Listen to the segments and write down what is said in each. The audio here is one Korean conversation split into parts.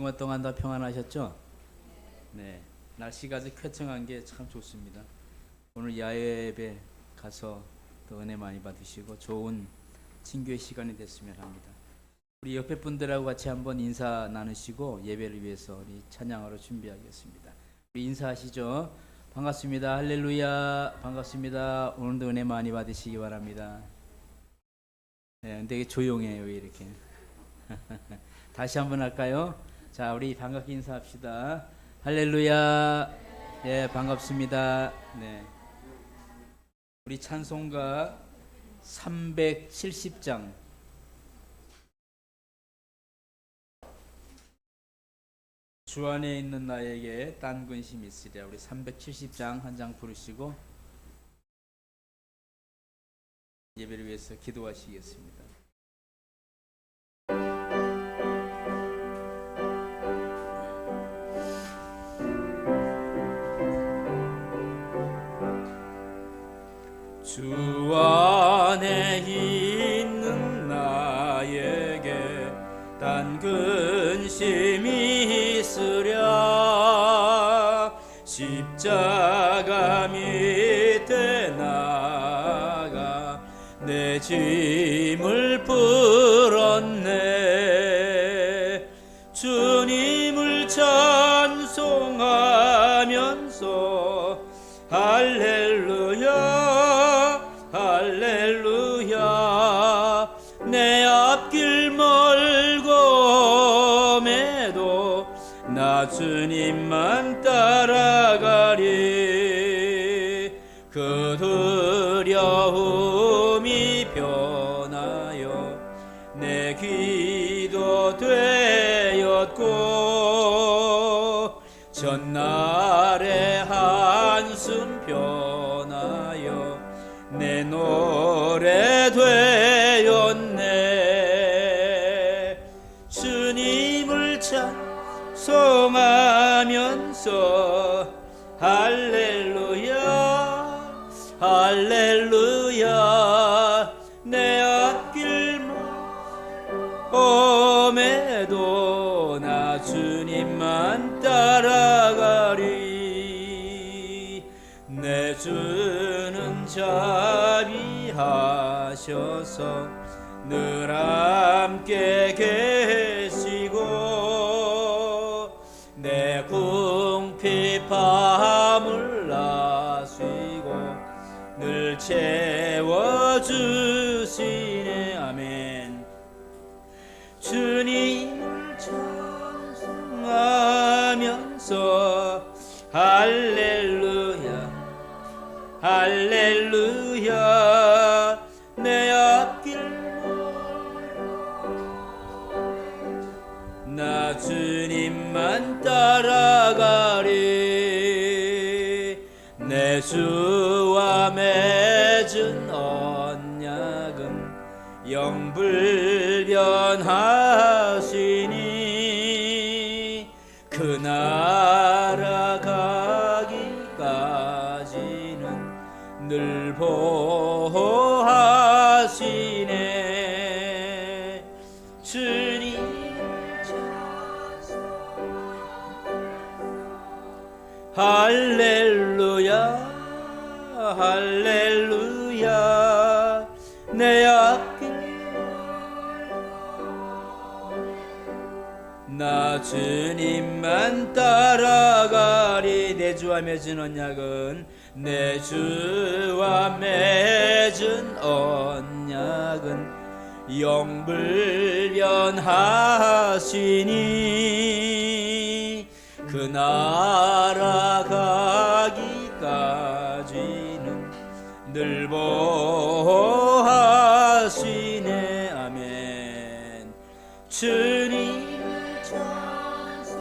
주말 동안 다 평안하셨죠? 네. 날씨가 아주 쾌청한 게 참 좋습니다. 오늘 야외 예배 가서 또 은혜 많이 받으시고 좋은 친교의 시간이 됐으면 합니다. 우리 옆에 분들하고 같이 한번 인사 나누시고 예배를 위해서 우리 찬양으로 준비하겠습니다. 우리 인사하시죠. 반갑습니다. 할렐루야. 반갑습니다. 오늘도 은혜 많이 받으시기 바랍니다. 네, 되게 조용해요. 왜 이렇게. 다시 한번 할까요? 자, 우리 반갑게 인사합시다. 할렐루야. 예, 반갑습니다. 네. 우리 찬송가 370장 주 안에 있는 나에게 딴 근심이 있으랴. 우리 370장 한 장 부르시고 예배를 위해서 기도하시겠습니다. 주 안에 있는 나에게 딴 근심이 있으랴. 십자가 밑에 나가 내 짐을 풀었네. 주님을 찬송하면서 할렐루야 할렐루야. 내 앞길 멀고 매도 나 주님만 따라가리. 그 두려움이 변하여 내 기도 되었고 전날의 한숨 변하여 내 노래 되었네. 주님을 찬송하면서 할렐루야 할렐루야. 내 앞길 멀음에도 나 주님만 따라가리. 내 주는 자비하셔서 늘 함께 계시고 내 궁핍함을 나시고 늘 채워주시네. 아멘. 주님을 찬송하면서 할렐루야 할렐루야. 내 앞길 나 주님만 따라가리. 내 주와 맺은 언약은 영불변하시니 그 나라 가기까지는 늘 보호하시네. 주님 할렐루야 할렐루야. 내 앞길 나 주님만 따라가리. 내 주와 맺은 언약은 내 주와 맺은 언약은 영불변하시니 그 나라 가기까지는 늘 보호하시네. 아멘. 주님을 찬송하면서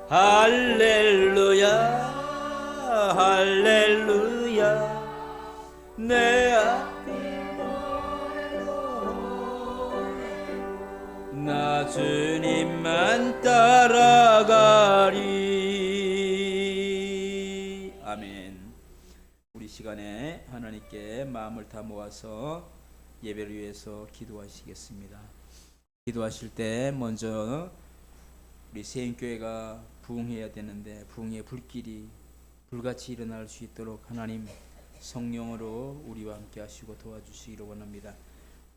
할렐루야 할렐루야. 내 앞길 나 주님만 따라가리. 아멘. 우리 시간에 하나님께 마음을 다 모아서 예배를 위해서 기도하시겠습니다. 기도하실 때 먼저 우리 세인교회가 부흥해야 되는데 부흥의 불길이 불같이 일어날 수 있도록 하나님 성령으로 우리와 함께 하시고 도와주시기를 원합니다.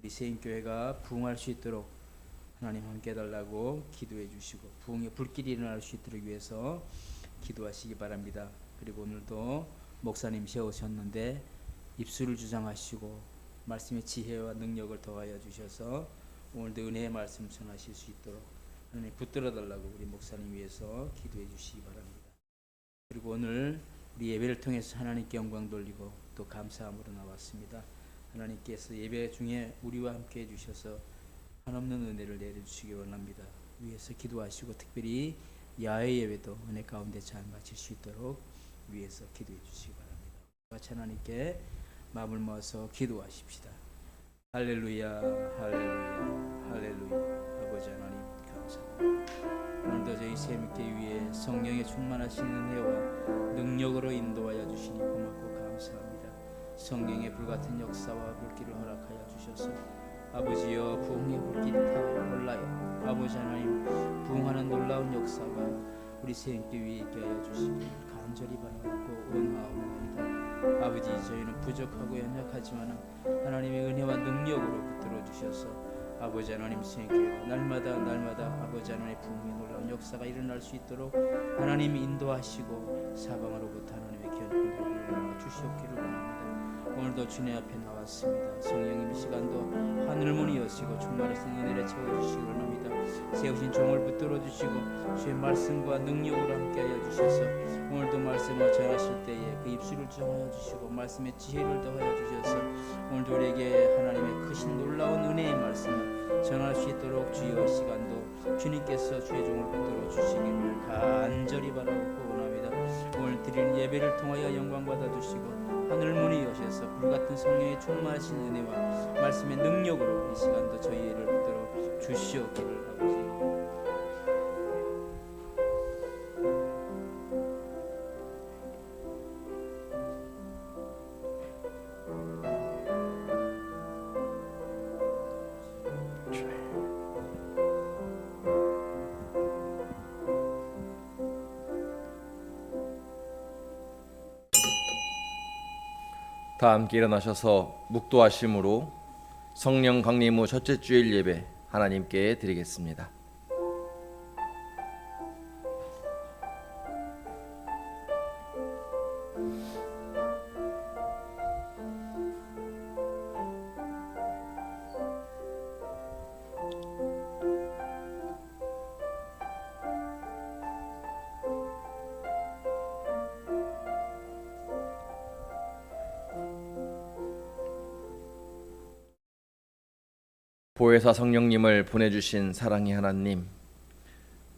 우리 세인교회가 부흥할 수 있도록 하나님 함께 해달라고 기도해 주시고 부흥의 불길이 일어날 수 있도록 위해서 기도하시기 바랍니다. 그리고 오늘도 목사님 세우셨는데 입술을 주장하시고 말씀의 지혜와 능력을 더하여 주셔서 오늘도 은혜의 말씀 전하실 수 있도록 하나님 붙들어 달라고 우리 목사님 위해서 기도해 주시기 바랍니다. 그리고 오늘 우리 예배를 통해서 하나님께 영광 돌리고 또 감사함으로 나왔습니다. 하나님께서 예배 중에 우리와 함께 해주셔서 한없는 은혜를 내려주시기 원합니다. 위에서 기도하시고 특별히 야외 예배도 은혜 가운데 잘 마칠 수 있도록 위에서 기도해 주시기 바랍니다. 같이 하나님께 마음을 모아서 기도하십시다. 할렐루야 할렐루야 할렐루야. 아버지 하나님 감사합니다. 오늘도 저희 새벽기 위해 성령의 충만하신 은혜와 능력으로 인도하여 주시니 고맙고 감사합니다. 성령의 불같은 역사와 불길을 허락하여 주셔서 아버지여 부흥의 불길이 타고 올라요. 아버지 하나님 부흥하는 놀라운 역사가 우리 새벽기 위에 있게 하여 주시길 간절히 바라고 원하옵나이다. 아버지 저희는 부족하고 연약하지만 하나님의 은혜와 능력으로 붙들어 주셔서 아버지 하나님 생교회가 날마다 아버지 하나님의 부흥의 놀라운 역사가 일어날 수 있도록 하나님이 인도하시고 사방으로부터 하나님의 견고를 불러와 주시옵기를 원합니다. 오늘도 주님 앞에 나왔습니다. 성령님 이 시간도 하늘 문이 여시고 충만하신 은혜를 채워주시기 원합니다. 세우신 종을 붙들어 주시고 주의 말씀과 능력으로 함께하여 주셔서 오늘도 말씀을 전하실 때에 그 입술을 정하여 주시고 말씀의 지혜를 더하여 주셔서 오늘도 우리에게 하나님의 크신 놀라운 은혜의 말씀을 전할 수 있도록 주여 시간도 주님께서 주의 종을 붙들어 주시기를 간절히 바라고 원합니다. 오늘 드리는 예배를 통하여 영광 받아 주시고 하늘 문이 여셔서 불같은 성령의 충만하신 은혜와 말씀의 능력으로 이 시간도 저희를 붙들어 주시옵기를 아버지. 다 함께 일어나셔서 묵도하심으로 성령 강림 후 첫째 주일 예배 하나님께 드리겠습니다. 보혜사 성령님을 보내주신 사랑의 하나님,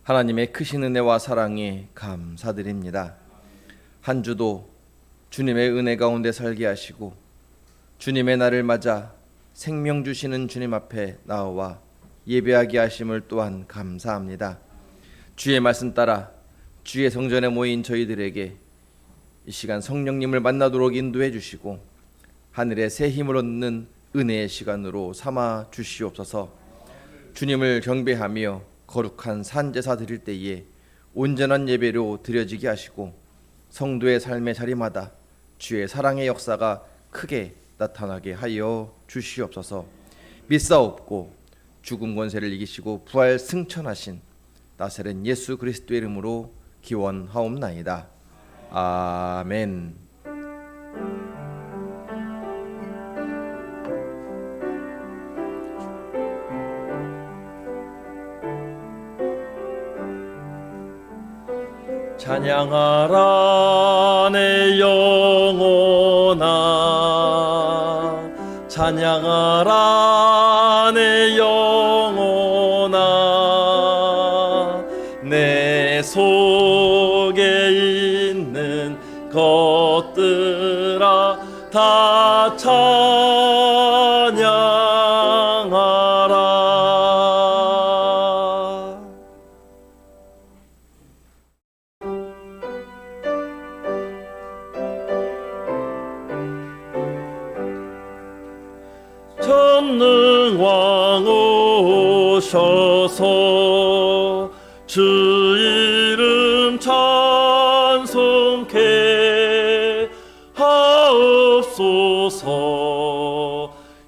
하나님의 크신 은혜와 사랑에 감사드립니다. 한 주도 주님의 은혜 가운데 살게 하시고 주님의 날을 맞아 생명 주시는 주님 앞에 나와 예배하게 하심을 또한 감사합니다. 주의 말씀 따라 주의 성전에 모인 저희들에게 이 시간 성령님을 만나도록 인도해 주시고 하늘의 새 힘을 얻는 은혜의 시간으로 삼아 주시옵소서. 주님을 경배하며 거룩한 산제사 드릴 때에 온전한 예배로 드려지게 하시고 성도의 삶의 자리마다 주의 사랑의 역사가 크게 나타나게 하여 주시옵소서. 믿사옵고 죽음 권세를 이기시고 부활 승천하신 나사렛 예수 그리스도의 이름으로 기원하옵나이다. 아멘. 찬양하라 내 영혼아, 찬양하라 내 영혼아, 내 속에 있는 것들아 다 찬양하라. 전능왕 오셔서 주 이름 찬송케 하옵소서.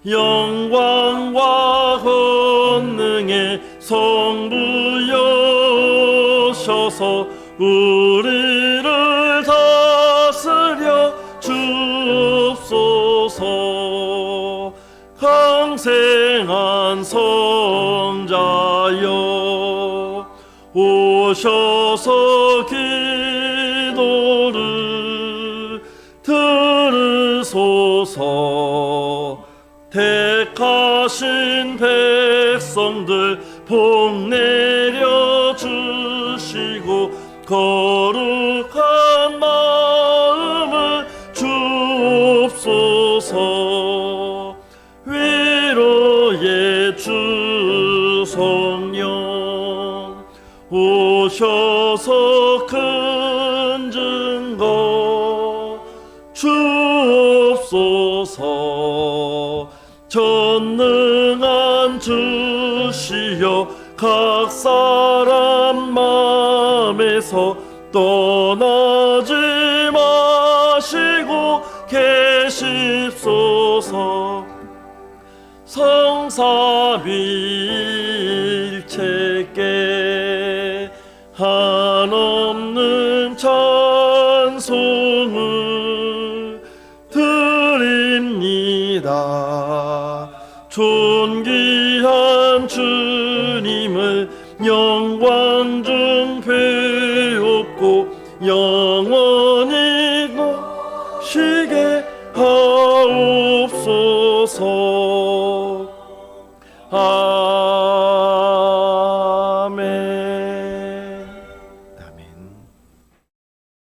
영광과 권능의 성부여셔서 우리를 다스려 주옵소서. 강생한 성자여 오셔서 기도를 들으소서. 택하신 백성들 복 내려 주시고 거룩한 마음을 주옵소서. 위로의 주 성령 오셔서 큰 증거 주옵소서. 전능한 주시여 각 사람 맘에서 떠나지 마시고 계십소서. 성삼위일체께 한없는 찬송을 드립니다. 존귀한 주님을 영광 중 배웠고 영원히 모시게 하옵소서. 아멘. 아멘.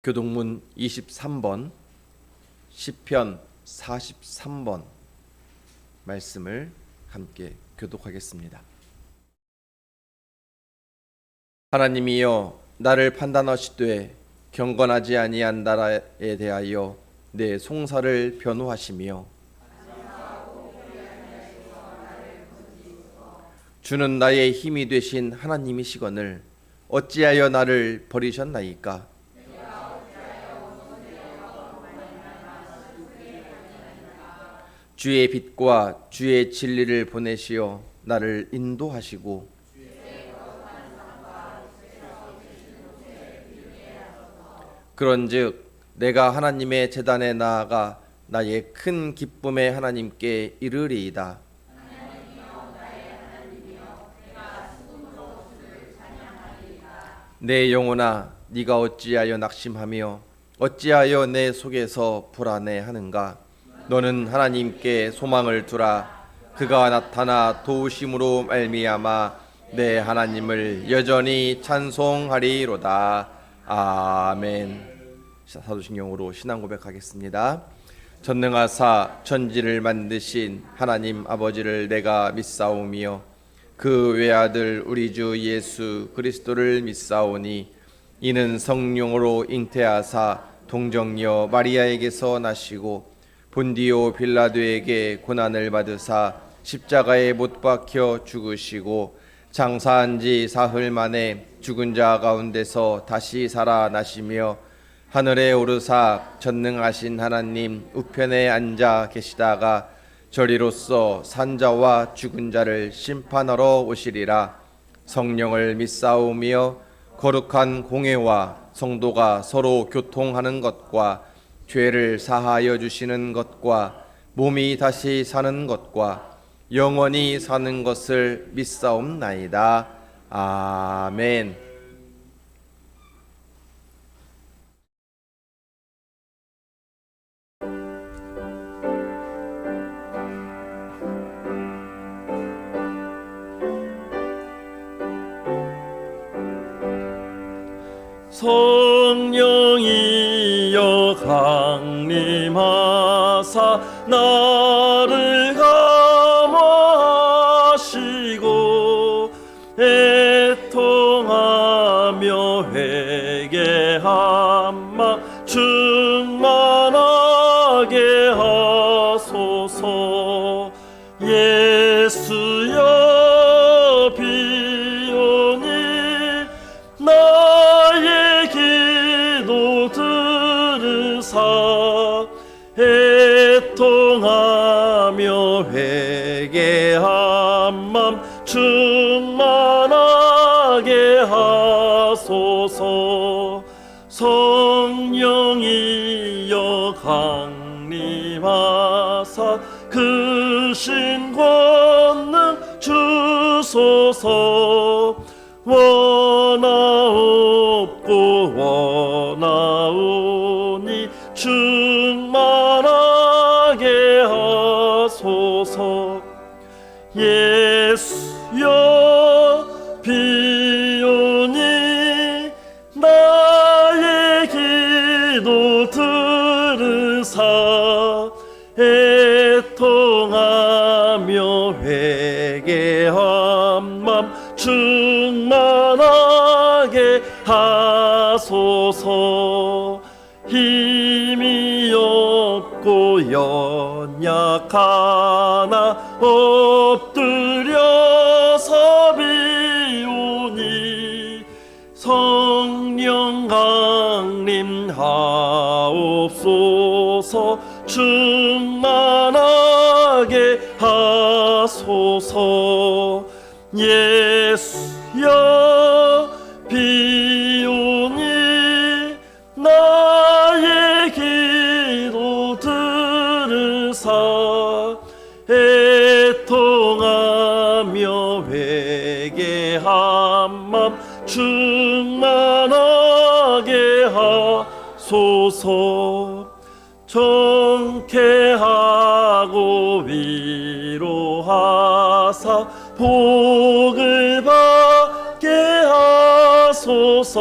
교동문 23번 시편 43번 말씀을 함께 교독하겠습니다. 하나님이여 나를 판단하시되 경건하지 아니한 나라에 대하여 내 송사를 변호하시며 주는 나의 힘이 되신 하나님이시거늘 어찌하여 나를 버리셨나이까. 주의 빛과 주의 진리를 보내시어 나를 인도하시고 그런즉 내가 하나님의 제단에 나아가 나의 큰 기쁨의 하나님께 이르리이다. 내 영혼아 네가 어찌하여 낙심하며 어찌하여 내 속에서 불안해하는가. 너는 하나님께 소망을 두라. 그가 나타나 도우심으로 말미암아 내 하나님을 여전히 찬송하리로다. 아멘. 사도신경으로 신앙 고백하겠습니다. 전능하사 천지를 만드신 하나님 아버지를 내가 믿사오며 그 외아들 우리 주 예수 그리스도를 믿사오니 이는 성령으로 잉태하사 동정녀 마리아에게서 나시고 본디오 빌라도에게 고난을 받으사 십자가에 못 박혀 죽으시고 장사한 지 사흘 만에 죽은 자 가운데서 다시 살아나시며 하늘에 오르사 전능하신 하나님 우편에 앉아 계시다가 저리로서 산자와 죽은 자를 심판하러 오시리라. 성령을 믿사오며 거룩한 공회와 성도가 서로 교통하는 것과 죄를 사하여 주시는 것과 몸이 다시 사는 것과 영원히 사는 것을 믿사옵나이다. 아멘. 성령이여 강림하사 나를 감화하시고 애통하며 회개한 마 충만하게 하소서. 예수여 애통하며 회개한 맘 충만하게 하소서. 성령이여 강림하사 크신 권능 주소서. 원하옵고 원하오니 충만하게 하소서. 예수여 비오니 나의 기도 들으사 애통하며 회개한 맘 충만하게 하소서. 힘이 없고 연약하나 엎드려서 비오니 성령 강림하옵소서. 충만하게 하소서. 예수여 비오니 나의 기도 들으사 애통하며 회개한 맘 충만하게 하소서. 정케하고 위로하사 복을 받게 하소서.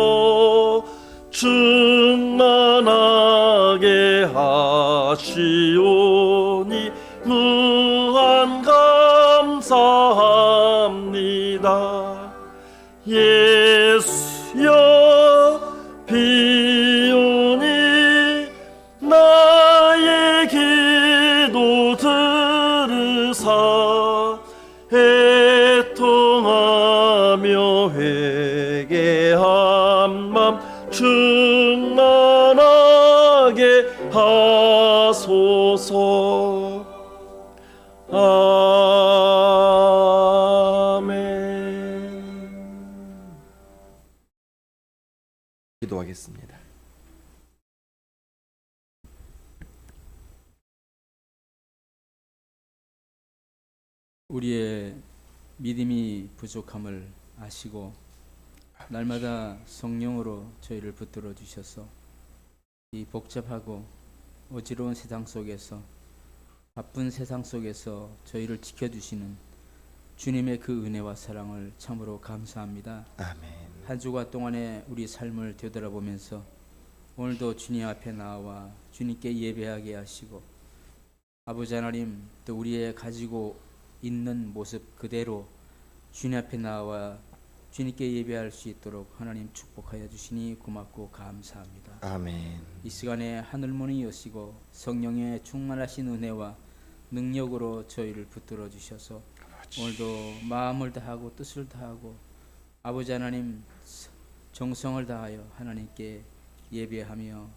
충만하게 하시오니 무한 감사합니다. 예수여 비오니 나의 기도 들으사 애통하며 회개한 맘 충만하게 하소서. 아멘. 기도하겠습니다. 우리의 믿음이 부족함을 아시고 날마다 성령으로 저희를 붙들어 주셔서 이 복잡하고 어지러운 세상 속에서 바쁜 세상 속에서 저희를 지켜주시는 주님의 그 은혜와 사랑을 참으로 감사합니다. 아멘. 한 주간 동안의 우리 삶을 되돌아보면서 오늘도 주님 앞에 나와 주님께 예배하게 하시고 아버지 하나님 또 우리의 가지고 있는 모습 그대로 주님 앞에 나와 주님께 예배할 수 있도록 하나님 축복하여 주시니 고맙고 감사합니다. 아멘. 이 시간에 하늘문이 여시고 성령의 충만하신 은혜와 능력으로 저희를 붙들어 주셔서 오늘도 마음을 다하고 뜻을 다하고 아버지 하나님 정성을 다하여 하나님께 예배하며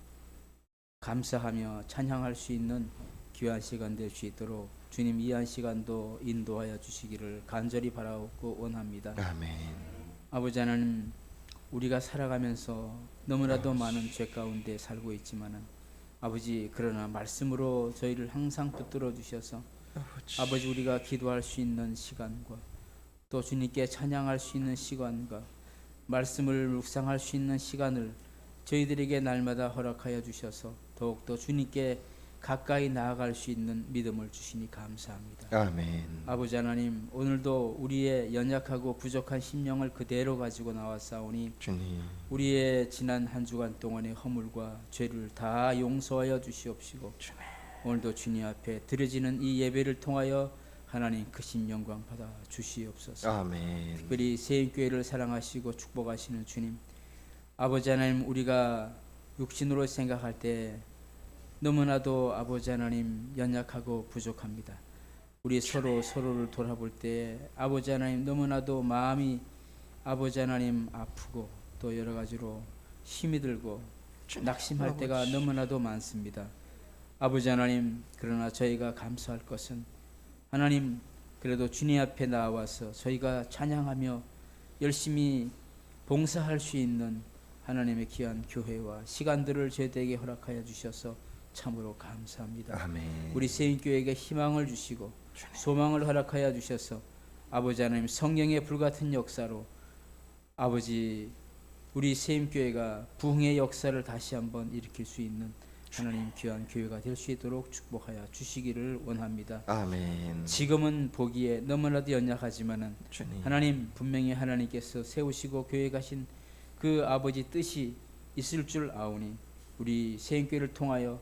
감사하며 찬양할 수 있는 귀한 시간 될 수 있도록 주님 이 한 시간도 인도하여 주시기를 간절히 바라옵고 원합니다. 아멘. 아버지 하나님 우리가 살아가면서 너무나도 많은 죄 가운데 살고 있지만은 아버지 그러나 말씀으로 저희를 항상 붙들어 주셔서 아버지 우리가 기도할 수 있는 시간과 또 주님께 찬양할 수 있는 시간과 말씀을 묵상할 수 있는 시간을 저희들에게 날마다 허락하여 주셔서 더욱더 주님께 가까이 나아갈 수 있는 믿음을 주시니 감사합니다. 아멘. 아버지 하나님 오늘도 우리의 연약하고 부족한 심령을 그대로 가지고 나왔사오니 주님. 우리의 지난 한 주간 동안의 허물과 죄를 다 용서하여 주시옵시고 주님. 오늘도 주님 앞에 드려지는 이 예배를 통하여 하나님 크신 영광 받아 주시옵소서. 아멘. 특별히 세인교회를 사랑하시고 축복하시는 주님 아버지 하나님 우리가 육신으로 생각할 때 너무나도 아버지 하나님 연약하고 부족합니다. 우리 서로를 돌아볼 때 아버지 하나님 너무나도 마음이 아버지 하나님 아프고 또 여러 가지로 힘이 들고 낙심할 때가 너무나도 많습니다. 아버지 하나님, 그러나 저희가 감사할 것은 하나님, 그래도 주님 앞에 나와서 저희가 찬양하며 열심히 봉사할 수 있는 하나님의 귀한 교회와 시간들을 저희에게 허락하여 주셔서 참으로 감사합니다. 아멘. 우리 세인교회에게 희망을 주시고 소망을 허락하여 주셔서 아버지 하나님, 성령의 불같은 역사로 아버지, 우리 세임교회가 부흥의 역사를 다시 한번 일으킬 수 있는 하나님 귀한 교회가 될 수 있도록 축복하여 주시기를 원합니다. 아멘. 지금은 보기에 너무나도 연약하지만은 주님. 하나님, 분명히 하나님께서 세우시고 교회 가신 그 아버지 뜻이 있을 줄 아오니 우리 세임교회를 통하여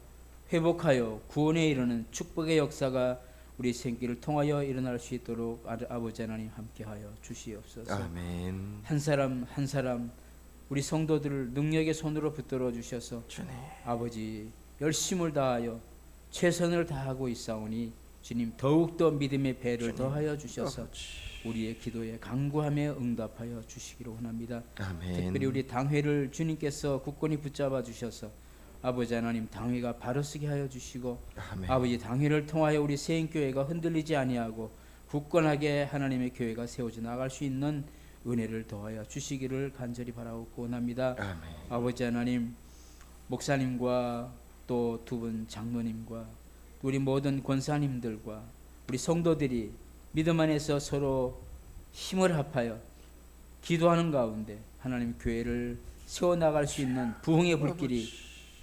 회복하여 구원에 이르는 축복의 역사가 우리 세임교회를 통하여 일어날 수 있도록 아버지 하나님 함께하여 주시옵소서. 아멘. 한 사람 한 사람 우리 성도들을 능력의 손으로 붙들어 주셔서 주님. 아버지, 열심을 다하여 최선을 다하고 있사오니 주님, 더욱더 믿음의 배를 더하여 주셔서 우리의 기도에 간구하며 응답하여 주시기를 원합니다. 아멘. 특별히 우리 당회를 주님께서 굳건히 붙잡아 주셔서 아버지 하나님, 당회가 바로 서게 하여 주시고 아멘. 아버지, 당회를 통하여 우리 세인교회가 흔들리지 아니하고 굳건하게 하나님의 교회가 세워져 나갈 수 있는 은혜를 더하여 주시기를 간절히 바라고 원합니다. 아멘. 아버지 하나님, 목사님과 또 두 분 장로님과 우리 모든 권사님들과 우리 성도들이 믿음 안에서 서로 힘을 합하여 기도하는 가운데 하나님 교회를 세워나갈 수 있는 부흥의 불길이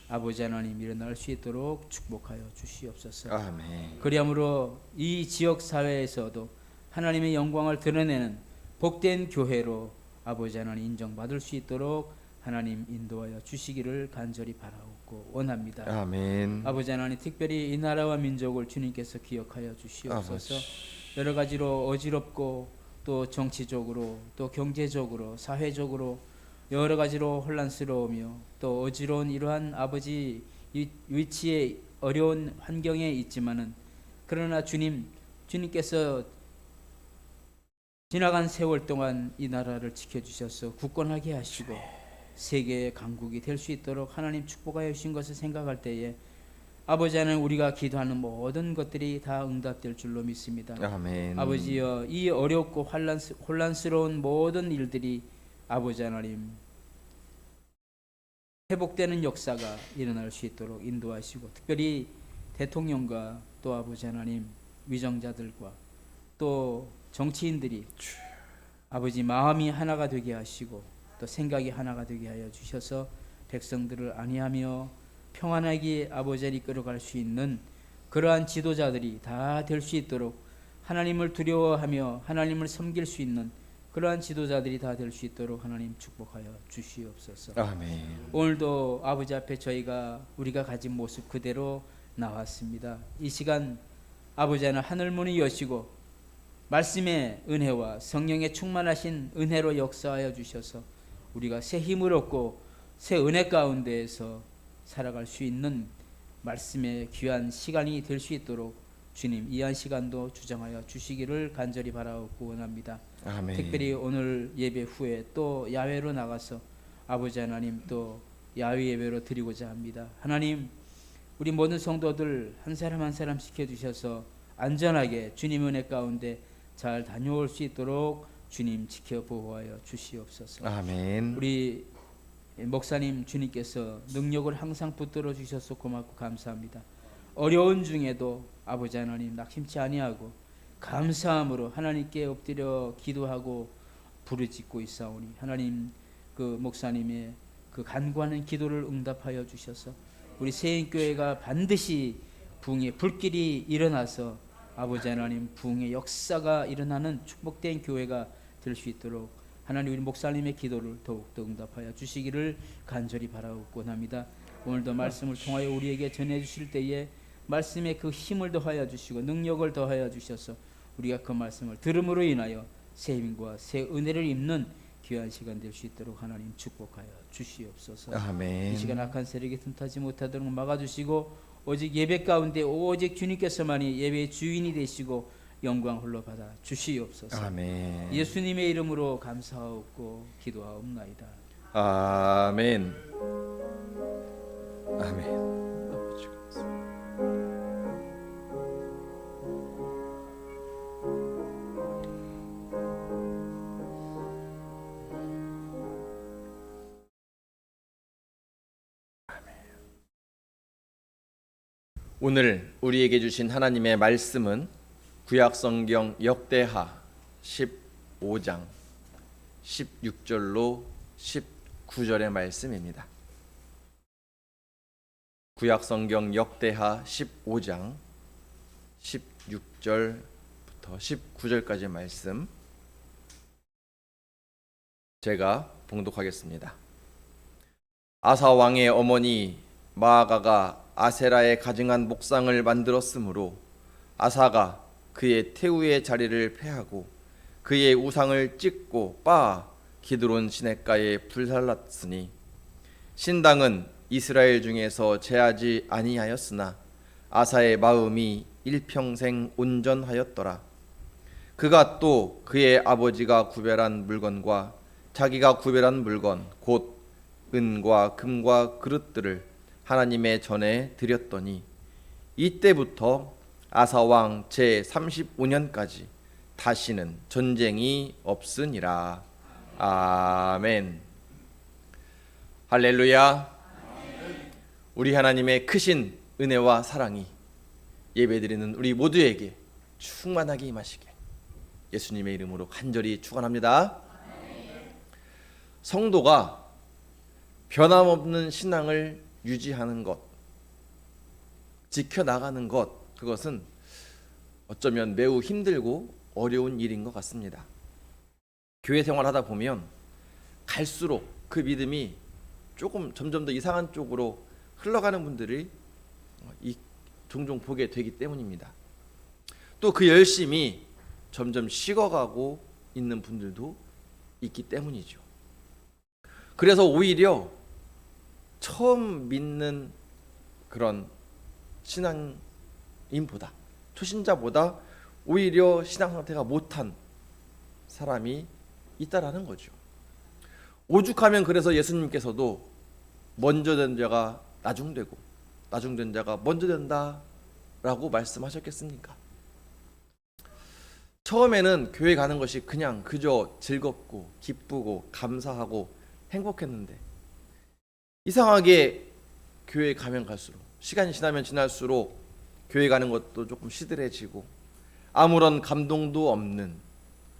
아버지 하나님 일어날 수 있도록 축복하여 주시옵소서. 아멘. 그리함으로 이 지역 사회에서도 하나님의 영광을 드러내는 복된 교회로 아버지 하나님 인정받을 수 있도록 하나님 인도하여 주시기를 간절히 바라옵고 원합니다. 아멘. 아버지 하나님, 특별히 이 나라와 민족을 주님께서 기억하여 주시옵소서. 아버지. 여러 가지로 어지럽고 또 정치적으로 또 경제적으로 사회적으로 여러 가지로 혼란스러우며 또 어지러운 이러한 아버지 위치에 어려운 환경에 있지만은 그러나 주님께서 지나간 세월 동안 이 나라를 지켜주셔서 굳건하게 하시고 세계의 강국이 될 수 있도록 하나님 축복하여 주신 것을 생각할 때에 아버지 하나님, 우리가 기도하는 모든 것들이 다 응답될 줄로 믿습니다. 아멘. 아버지여, 이 어렵고 혼란스러운 모든 일들이 아버지 하나님 회복되는 역사가 일어날 수 있도록 인도하시고 특별히 대통령과 또 아버지 하나님 위정자들과 또 정치인들이 아버지 마음이 하나가 되게 하시고 또 생각이 하나가 되게 하여 주셔서 백성들을 안위하며 평안하게 아버지를 이끌어갈 수 있는 그러한 지도자들이 다 될 수 있도록 하나님을 두려워하며 하나님을 섬길 수 있는 그러한 지도자들이 다 될 수 있도록 하나님 축복하여 주시옵소서. 아멘. 오늘도 아버지 앞에 우리가 가진 모습 그대로 나왔습니다. 이 시간 아버지 하나님, 하늘 문이 여시고 말씀의 은혜와 성령의 충만하신 은혜로 역사하여 주셔서 우리가 새 힘을 얻고 새 은혜 가운데에서 살아갈 수 있는 말씀의 귀한 시간이 될 수 있도록 주님 이 한 시간도 주장하여 주시기를 간절히 바라옵고 원합니다. 아멘. 특별히 오늘 예배 후에 또 야외로 나가서 아버지 하나님 또 야외 예배로 드리고자 합니다. 하나님, 우리 모든 성도들 한 사람 한 사람 지켜주셔서 안전하게 주님 은혜 가운데 잘 다녀올 수 있도록 주님 지켜 보호하여 주시옵소서. 아멘. 우리 목사님 주님께서 능력을 항상 붙들어 주셔서 고맙고 감사합니다. 어려운 중에도 아버지 하나님 낙심치 아니하고 감사함으로 하나님께 엎드려 기도하고 부르짖고 있사오니 하나님 그 목사님의 그 간구하는 기도를 응답하여 주셔서 우리 세인교회가 반드시 부흥의 불길이 일어나서 아버지 하나님 부흥의 역사가 일어나는 축복된 교회가 될 수 있도록 하나님 우리 목사님의 기도를 더욱더 응답하여 주시기를 간절히 바라옵고 합니다. 오늘도 말씀을 통하여 우리에게 전해주실 때에 말씀에 그 힘을 더하여 주시고 능력을 더하여 주셔서 우리가 그 말씀을 들음으로 인하여 새 힘과 새 은혜를 입는 귀한 시간 될 수 있도록 하나님 축복하여 주시옵소서. 아멘. 이 시간 악한 세력이 틈타지 못하도록 막아주시고 오직 예배 가운데 오직 주님께서만이 예배의 주인이 되시고 영광 홀로 받아 주시옵소서. 아멘. 예수님의 이름으로 감사하옵고 기도하옵나이다. 아멘. 아멘. 아버지 감사합니다. 오늘 우리에게 주신 하나님의 말씀은 구약성경 역대하 15장 16절로 19절의 말씀입니다. 구약성경 역대하 15장 16절부터 19절까지의 말씀 제가 봉독하겠습니다. 아사 왕의 어머니 마아가가 아세라의 가증한 목상을 만들었으므로 아사가 그의 태우의 자리를 폐하고 그의 우상을 찢고 빻아 기드론 시냇가에 불살랐으니 신당은 이스라엘 중에서 제하지 아니하였으나 아사의 마음이 일평생 온전하였더라. 그가 또 그의 아버지가 구별한 물건과 자기가 구별한 물건 곧 은과 금과 그릇들을 하나님의 전에 드렸더니 이때부터 아사 왕 제 35년까지 다시는 전쟁이 없으니라. 아멘. 할렐루야. 우리 하나님의 크신 은혜와 사랑이 예배드리는 우리 모두에게 충만하게 임하시게 예수님의 이름으로 간절히 축원합니다. 성도가 변함없는 신앙을 유지하는 것, 지켜나가는 것, 그것은 어쩌면 매우 힘들고 어려운 일인 것 같습니다. 교회 생활하다 보면 갈수록 그 믿음이 조금 점점 더 이상한 쪽으로 흘러가는 분들이 종종 보게 되기 때문입니다. 또 그 열심이 점점 식어가고 있는 분들도 있기 때문이죠. 그래서 오히려 처음 믿는 그런 신앙인보다 초신자보다 오히려 신앙 상태가 못한 사람이 있다라는 거죠. 오죽하면 그래서 예수님께서도 먼저 된 자가 나중되고 나중된 자가 먼저 된다라고 말씀하셨겠습니까? 처음에는 교회 가는 것이 그냥 그저 즐겁고 기쁘고 감사하고 행복했는데 이상하게 교회 가면 갈수록 시간이 지나면 지날수록 교회 가는 것도 조금 시들해지고 아무런 감동도 없는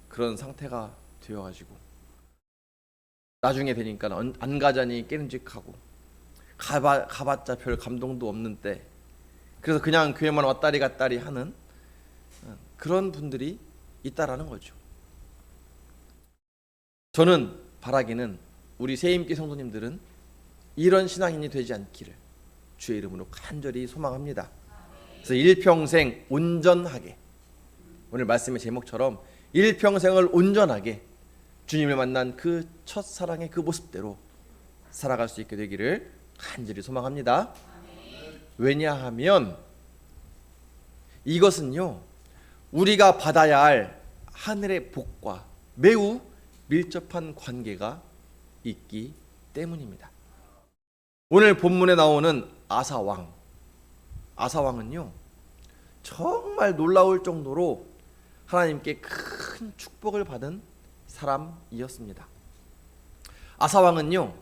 그런 상태가 되어가지고 나중에 되니까 안 가자니 깨름직하고 가봤자 별 감동도 없는 때 그래서 그냥 교회만 왔다리 갔다리 하는 그런 분들이 있다라는 거죠. 저는 바라기는 우리 새임기 성도님들은 이런 신앙인이 되지 않기를 주의 이름으로 간절히 소망합니다. 그래서 일평생 온전하게 오늘 말씀의 제목처럼 일평생을 온전하게 주님을 만난 그 첫사랑의 그 모습대로 살아갈 수 있게 되기를 간절히 소망합니다. 왜냐하면 이것은요 우리가 받아야 할 하늘의 복과 매우 밀접한 관계가 있기 때문입니다. 오늘 본문에 나오는 아사왕, 아사왕은요 정말 놀라울 정도로 하나님께 큰 축복을 받은 사람이었습니다. 아사왕은요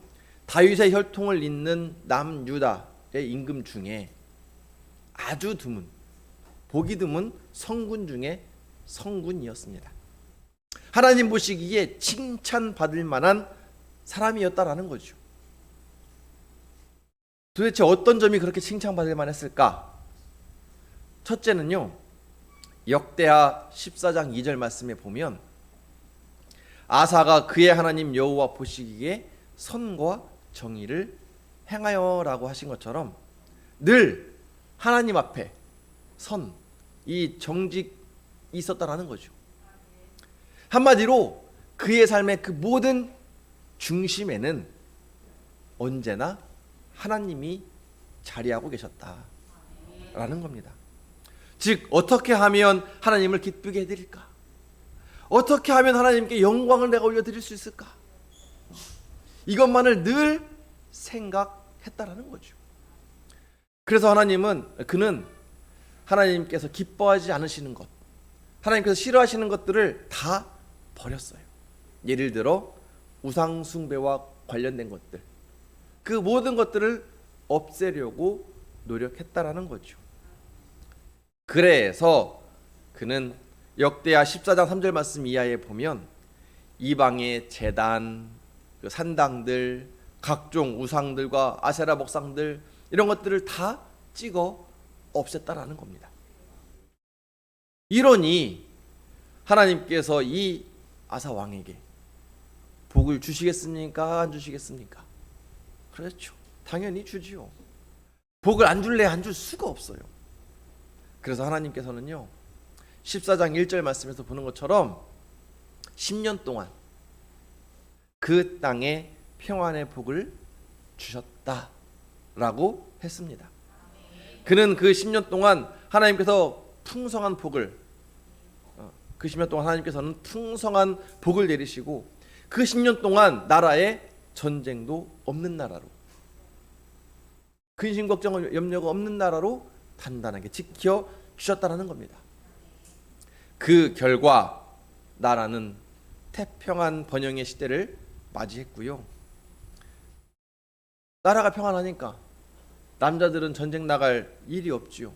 다윗의 혈통을 잇는 남유다의 임금 중에 아주 드문, 보기 드문 성군 중에 성군이었습니다. 하나님 보시기에 칭찬받을 만한 사람이었다라는 거죠. 도대체 어떤 점이 그렇게 칭찬받을 만했을까? 첫째는요 역대하 14장 2절 말씀에 보면 아사가 그의 하나님 여호와 보시기에 선과 정의를 행하여라고 하신 것처럼 늘 하나님 앞에 선, 이 정직이 있었다라는 거죠. 한마디로 그의 삶의 그 모든 중심에는 언제나 하나님이 자리하고 계셨다라는 겁니다. 즉 어떻게 하면 하나님을 기쁘게 해드릴까? 어떻게 하면 하나님께 영광을 내가 올려드릴 수 있을까? 이것만을 늘 생각했다라는 거죠. 그래서 그는 하나님께서 기뻐하지 않으시는 것, 하나님께서 싫어하시는 것들을 다 버렸어요. 예를 들어 우상 숭배와 관련된 것들, 그 모든 것들을 없애려고 노력했다라는 거죠. 그래서 그는 역대하 14장 3절 말씀 이하에 보면 이방의 제단, 그 산당들, 각종 우상들과 아세라 목상들 이런 것들을 다 찍어 없앴다라는 겁니다. 이러니 하나님께서 이 아사 왕에게 복을 주시겠습니까? 안 주시겠습니까? 그렇죠. 당연히 주지요. 복을 안 줄래 안 줄 수가 없어요. 그래서 하나님께서는요 14장 1절 말씀에서 보는 것처럼 10년 동안 그 땅에 평안의 복을 주셨다라고 했습니다. 그는 그 10년 동안 하나님께서 풍성한 복을 그 10년 동안 하나님께서는 풍성한 복을 내리시고 그 10년 동안 나라에 전쟁도 없는 나라로 근심 걱정 염려가 없는 나라로 단단하게 지켜 주셨다라는 겁니다. 그 결과 나라는 태평한 번영의 시대를 맞이했고요. 나라가 평안하니까 남자들은 전쟁 나갈 일이 없지요.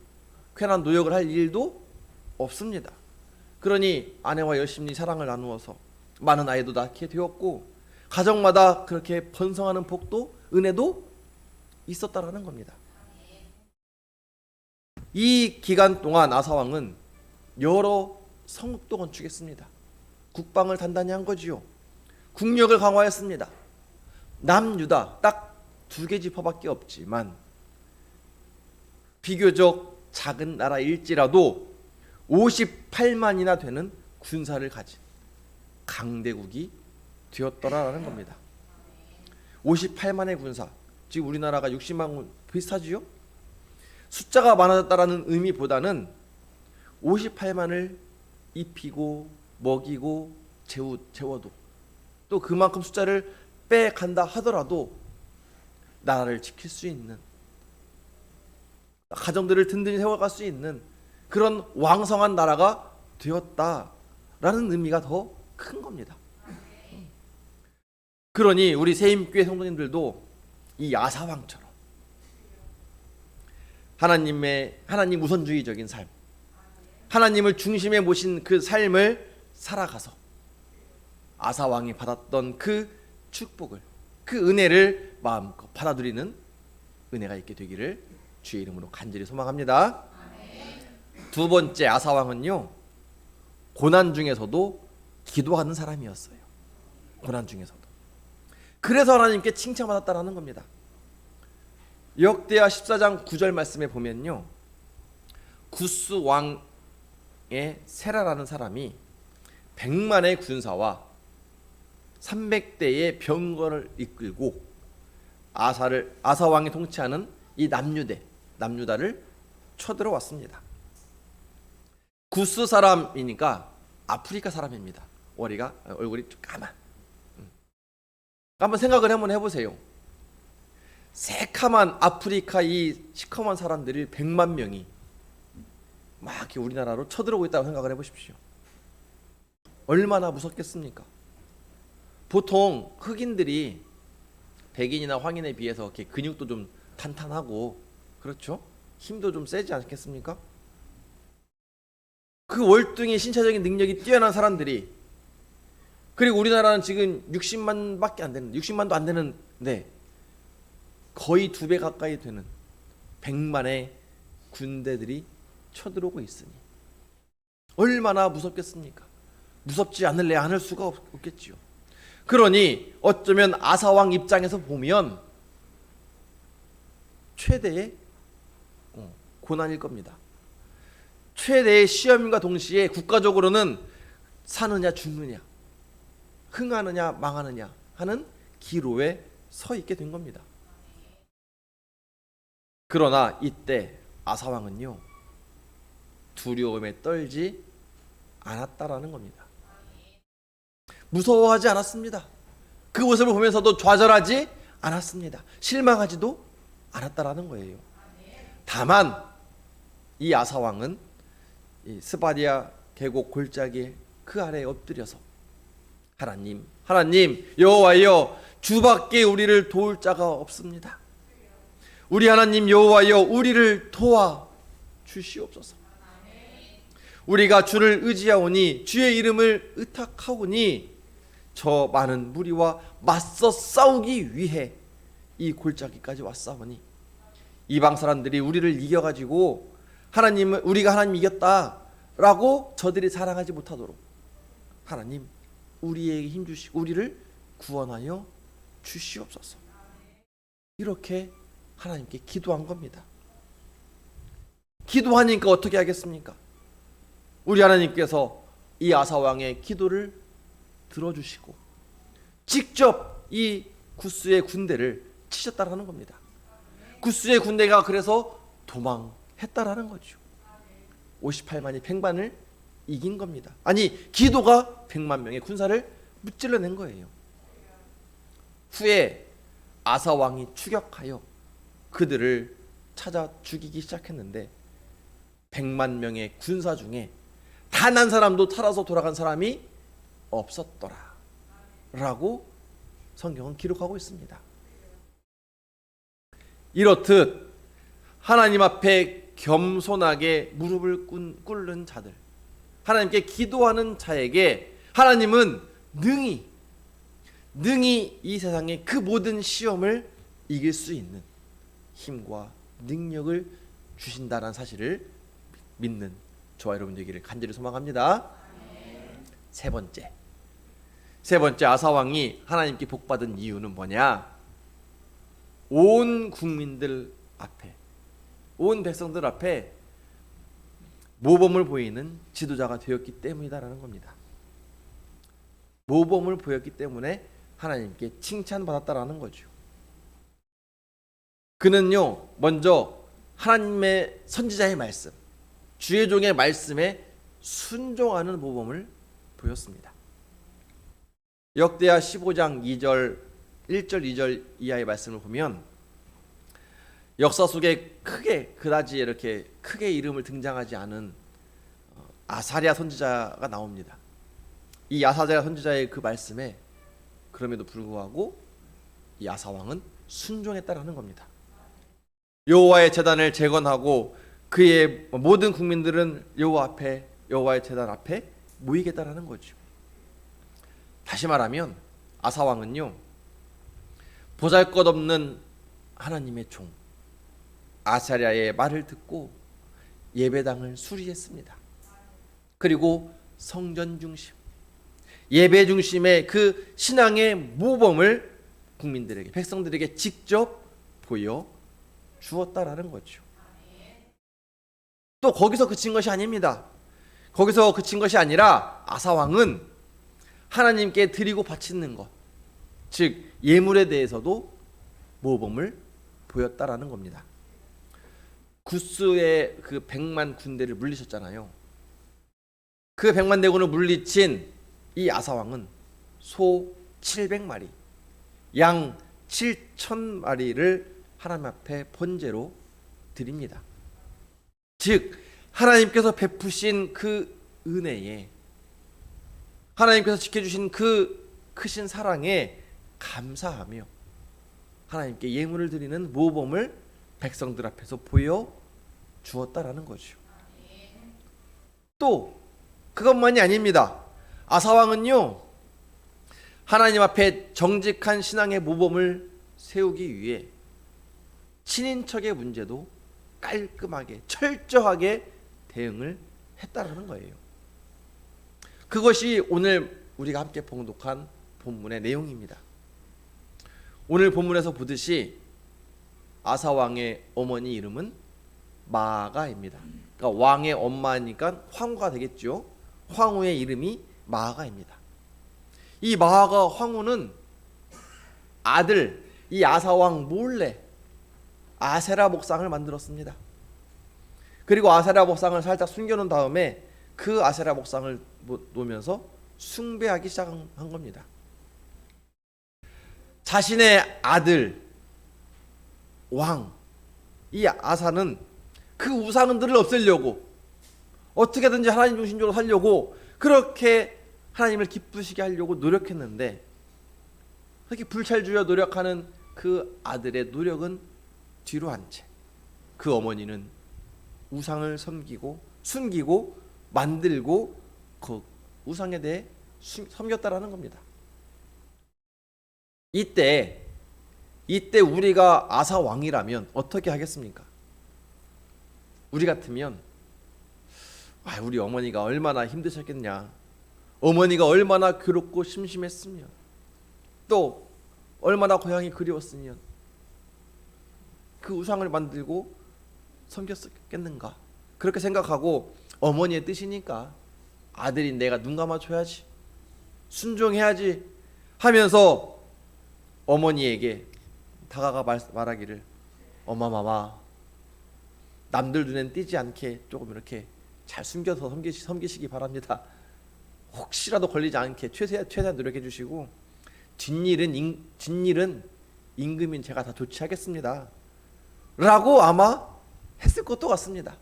괜한 노역을 할 일도 없습니다. 그러니 아내와 열심히 사랑을 나누어서 많은 아이도 낳게 되었고 가정마다 그렇게 번성하는 복도 은혜도 있었다라는 겁니다. 이 기간 동안 아사왕은 여러 성읍도 건축했습니다. 국방을 단단히 한 거지요. 국력을 강화했습니다. 남유다 딱 2개 지파밖에 없지만 비교적 작은 나라일지라도 58만이나 되는 군사를 가진 강대국이 되었더라라는 겁니다. 58만의 군사, 지금 우리나라가 60만 비슷하지요? 숫자가 많아졌다라는 의미보다는 58만을 입히고 먹이고 재워도 또 그만큼 숫자를 빼간다 하더라도 나라를 지킬 수 있는, 가정들을 든든히 세워갈 수 있는 그런 왕성한 나라가 되었다라는 의미가 더 큰 겁니다. 그러니 우리 세임교회 성도님들도 이 아사왕처럼 하나님 우선주의적인 삶, 하나님을 중심에 모신 그 삶을 살아가서 아사왕이 받았던 그 축복을, 그 은혜를 마음껏 받아들이는 은혜가 있게 되기를 주의 이름으로 간절히 소망합니다. 두 번째, 아사왕은요 고난 중에서도 기도하는 사람이었어요. 고난 중에서도. 그래서 하나님께 칭찬받았다라는 겁니다. 역대하 14장 9절 말씀에 보면요, 구스 왕의 세라라는 사람이 100만의 군사와 300대의 병거를 이끌고 아사 왕이 통치하는 이 남유다를 쳐들어왔습니다. 구스 사람이니까 아프리카 사람입니다. 얼굴이 좀 까만. 한번 생각을 한번 해보세요. 새카만 아프리카 이 시커먼 사람들이 100만 명이 막 이렇게 우리나라로 쳐들어오고 있다고 생각을 해보십시오. 얼마나 무섭겠습니까? 보통 흑인들이 백인이나 황인에 비해서 이렇게 근육도 좀 탄탄하고 그렇죠? 힘도 좀 세지 않겠습니까? 그 월등히 신체적인 능력이 뛰어난 사람들이, 그리고 우리나라는 지금 60만밖에 안 되는, 60만도 안 되는데 거의 2배 가까이 되는 100만의 군대들이 쳐들어오고 있으니 얼마나 무섭겠습니까? 무섭지 않을 수가 없겠지요. 그러니 어쩌면 아사왕 입장에서 보면 최대의 고난일 겁니다. 최대의 시험과 동시에 국가적으로는 사느냐 죽느냐, 흥하느냐 망하느냐 하는 기로에 서 있게 된 겁니다. 그러나 이때 아사왕은요 두려움에 떨지 않았다라는 겁니다. 무서워하지 않았습니다. 그 모습을 보면서도 좌절하지 않았습니다. 실망하지도 않았다라는 거예요. 다만 이 아사왕은 이 스바디아 계곡 골짜기에 그 아래에 엎드려서 하나님 여호와여, 주밖에 우리를 도울 자가 없습니다. 우리 하나님 여호와여, 우리를 도와 주시옵소서. 우리가 주를 의지하오니 주의 이름을 의탁하오니 저 많은 무리와 맞서 싸우기 위해 이 골짜기까지 왔사오니 이방 사람들이 우리를 이겨가지고 우리가 하나님 이겼다라고 저들이 자랑하지 못하도록 하나님 우리에게 힘주시고 우리를 구원하여 주시옵소서. 이렇게 하나님께 기도한 겁니다. 기도하니까 어떻게 하겠습니까? 우리 하나님께서 이 아사왕의 기도를 들어주시고 직접 이 구스의 군대를 치셨다라는 겁니다. 구스의 군대가 그래서 도망했다라는 거죠. 58만이 100만을 이긴 겁니다. 아니 기도가 100만 명의 군사를 무찔러낸 거예요. 후에 아사왕이 추격하여 그들을 찾아 죽이기 시작했는데 100만 명의 군사 중에 단 한 사람도 살아서 돌아간 사람이 없었더라 라고 성경은 기록하고 있습니다. 이렇듯 하나님 앞에 겸손하게 무릎을 꿇는 자들, 하나님께 기도하는 자에게 하나님은 능히 이 세상의 그 모든 시험을 이길 수 있는 힘과 능력을 주신다는 사실을 믿는 저와 여러분 되기를 간절히 소망합니다. 세 번째 아사왕이 하나님께 복받은 이유는 뭐냐? 온 국민들 앞에, 온 백성들 앞에 모범을 보이는 지도자가 되었기 때문이다라는 겁니다. 모범을 보였기 때문에 하나님께 칭찬받았다라는 거죠. 그는요, 먼저 하나님의 선지자의 말씀, 주의 종의 말씀에 순종하는 모범을 보였습니다. 역대하 15장 2절 1절 2절 이하의 말씀을 보면 역사 속에 크게 그다지 이렇게 크게 이름을 등장하지 않은 아사랴 선지자가 나옵니다. 이 아사랴 선지자의 그 말씀에 그럼에도 불구하고 이 아사왕은 순종했다라는 겁니다. 여호와의 제단을 재건하고 그의 모든 국민들은 여호와의 제단 앞에 모이겠다라는 거죠. 다시 말하면 아사왕은요, 보잘것없는 하나님의 종 아사랴의 말을 듣고 예배당을 수리했습니다. 그리고 성전 중심, 예배 중심의 그 신앙의 모범을 국민들에게, 백성들에게 직접 보여 주었다라는 거죠. 또 거기서 그친 것이 아닙니다. 거기서 그친 것이 아니라 아사왕은 하나님께 드리고 바치는 것, 즉 예물에 대해서도 모범을 보였다라는 겁니다. 구스의 그 100만 군대를 물리쳤잖아요. 그 100만 대군을 물리친 이 아사왕은 소 700마리, 양 7,000마리를 하나님 앞에 번제로 드립니다. 즉 하나님께서 베푸신 그 은혜에, 하나님께서 지켜주신 그 크신 사랑에 감사하며 하나님께 예물을 드리는 모범을 백성들 앞에서 보여 주었다라는 거죠. 또 그것만이 아닙니다. 아사왕은요, 하나님 앞에 정직한 신앙의 모범을 세우기 위해 친인척의 문제도 깔끔하게 철저하게 대응을 했다라는 거예요. 그것이 오늘 우리가 함께 봉독한 본문의 내용입니다. 오늘 본문에서 보듯이 아사왕의 어머니 이름은 마아가입니다. 그러니까 왕의 엄마니까 황후가 되겠죠. 황후의 이름이 마아가입니다. 이 마아가 황후는 아들 이 아사왕 몰래 아세라 목상을 만들었습니다. 그리고 아세라 목상을 살짝 숨겨놓은 다음에 그 아세라 목상을 놓으면서 숭배하기 시작한 겁니다. 자신의 아들 왕 이 아사는 그 우상들을 없애려고 어떻게든지 하나님 중심적으로 살려고 그렇게 하나님을 기쁘시게 하려고 노력했는데, 그렇게 불찰주여 노력하는 그 아들의 노력은 뒤로 한 채 그 어머니는 우상을 숨기고 만들고 그 우상에 대해 섬겼다라는 겁니다. 이때 우리가 아사 왕이라면 어떻게 하겠습니까? 우리 같으면 우리 어머니가 얼마나 힘드셨겠냐, 어머니가 얼마나 괴롭고 심심했으면, 또 얼마나 고향이 그리웠으면 그 우상을 만들고 섬겼겠는가, 그렇게 생각하고 어머니의 뜻이니까 아들인 내가 눈 감아줘야지, 순종해야지 하면서 어머니에게 다가가 말하기를, 엄마 남들 눈엔 띄지 않게 조금 이렇게 잘 숨겨서 섬기시기 바랍니다. 혹시라도 걸리지 않게 최대한 노력해 주시고 뒷일은 임금인 제가 다 조치하겠습니다 라고 아마 했을 것도 같습니다.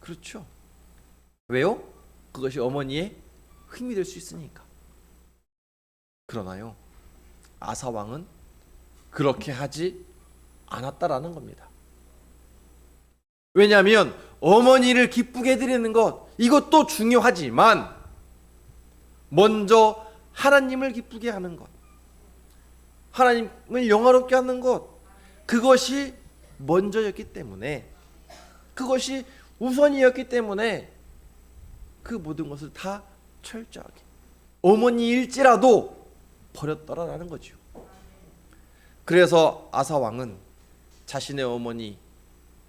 그렇죠? 왜요? 그것이 어머니의 힘이 될 수 있으니까. 그러나요, 아사 왕은 그렇게 하지 않았다라는 겁니다. 왜냐하면 어머니를 기쁘게 해드리는 것, 이것도 중요하지만 먼저 하나님을 기쁘게 하는 것, 하나님을 영화롭게 하는 것, 그것이 먼저였기 때문에, 그것이 우선이었기 때문에 그 모든 것을 다 철저하게 어머니일지라도 버렸더라라는 거죠. 그래서 아사 왕은 자신의 어머니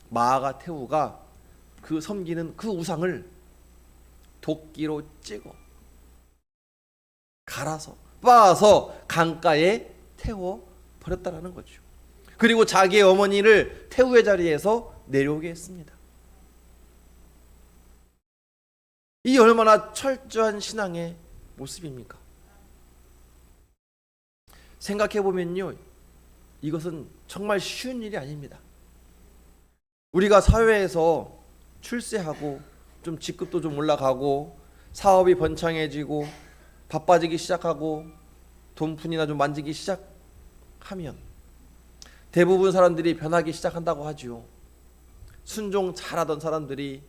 마아가 태우가 그 섬기는 그 우상을 도끼로 찍어 갈아서 빻아서 강가에 태워 버렸다라는 거죠. 그리고 자기의 어머니를 태우의 자리에서 내려오게 했습니다. 이 얼마나 철저한 신앙의 모습입니까? 생각해 보면요, 이것은 정말 쉬운 일이 아닙니다. 우리가 사회에서 출세하고 좀 직급도 좀 올라가고 사업이 번창해지고 바빠지기 시작하고 돈푼이나 좀 만지기 시작하면 대부분 사람들이 변하기 시작한다고 하죠. 순종 잘하던 사람들이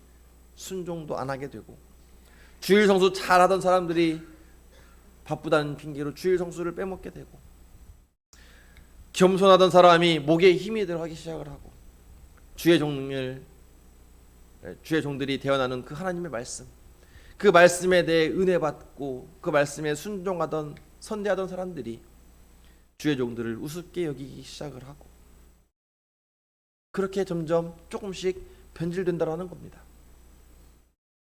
순종도 안 하게 되고, 주일 성수 잘하던 사람들이 바쁘다는 핑계로 주일 성수를 빼먹게 되고, 겸손하던 사람이 목에 힘이 들어가기 시작을 하고, 주의 종들이 되어나는 그 하나님의 말씀, 그 말씀에 대해 은혜 받고 그 말씀에 순종하던 선대하던 사람들이 주의 종들을 우습게 여기기 시작을 하고, 그렇게 점점 조금씩 변질된다라는 겁니다.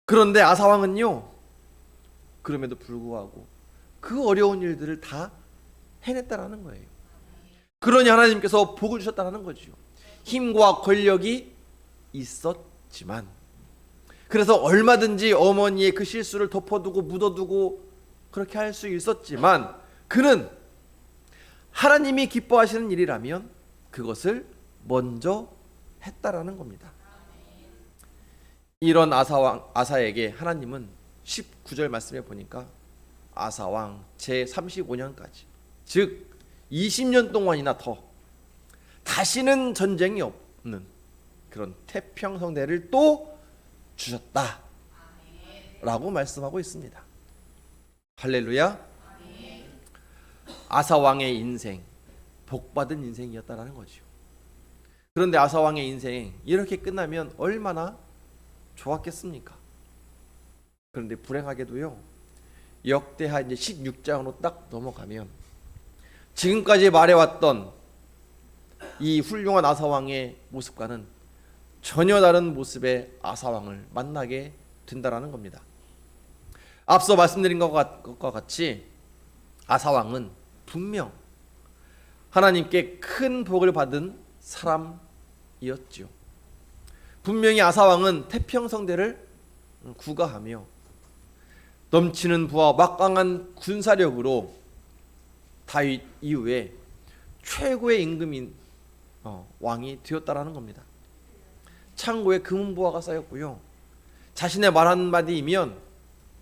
그런데 아사 왕은요, 그럼에도 불구하고 그 어려운 일들을 다 해냈다라는 거예요. 그러니 하나님께서 복을 주셨다는 거죠. 힘과 권력이 있었지만, 그래서 얼마든지 어머니의 그 실수를 덮어두고 묻어두고 그렇게 할 수 있었지만, 그는 하나님이 기뻐하시는 일이라면 그것을 먼저 했다라는 겁니다. 이런 아사에게 하나님은 19절 말씀에 보니까 아사왕 제35년까지, 즉 20년 동안이나 더 다시는 전쟁이 없는 그런 태평성대를 또 주셨다 라고 말씀하고 있습니다. 할렐루야. 아사왕의 인생, 복받은 인생이었다라는 거죠. 그런데 아사왕의 인생 이렇게 끝나면 얼마나 좋았겠습니까? 그런데 불행하게도요, 역대하 이제 16장으로 딱 넘어가면 지금까지 말해왔던 이 훌륭한 아사왕의 모습과는 전혀 다른 모습의 아사왕을 만나게 된다라는 겁니다. 앞서 말씀드린 것과 같이 아사왕은 분명 하나님께 큰 복을 받은 사람이었죠. 분명히 아사왕은 태평성대를 구가하며 넘치는 부와 막강한 군사력으로 다윗 이후에 최고의 임금인 왕이 되었다라는 겁니다. 창고에 금은보화가 쌓였고요, 자신의 말 한마디이면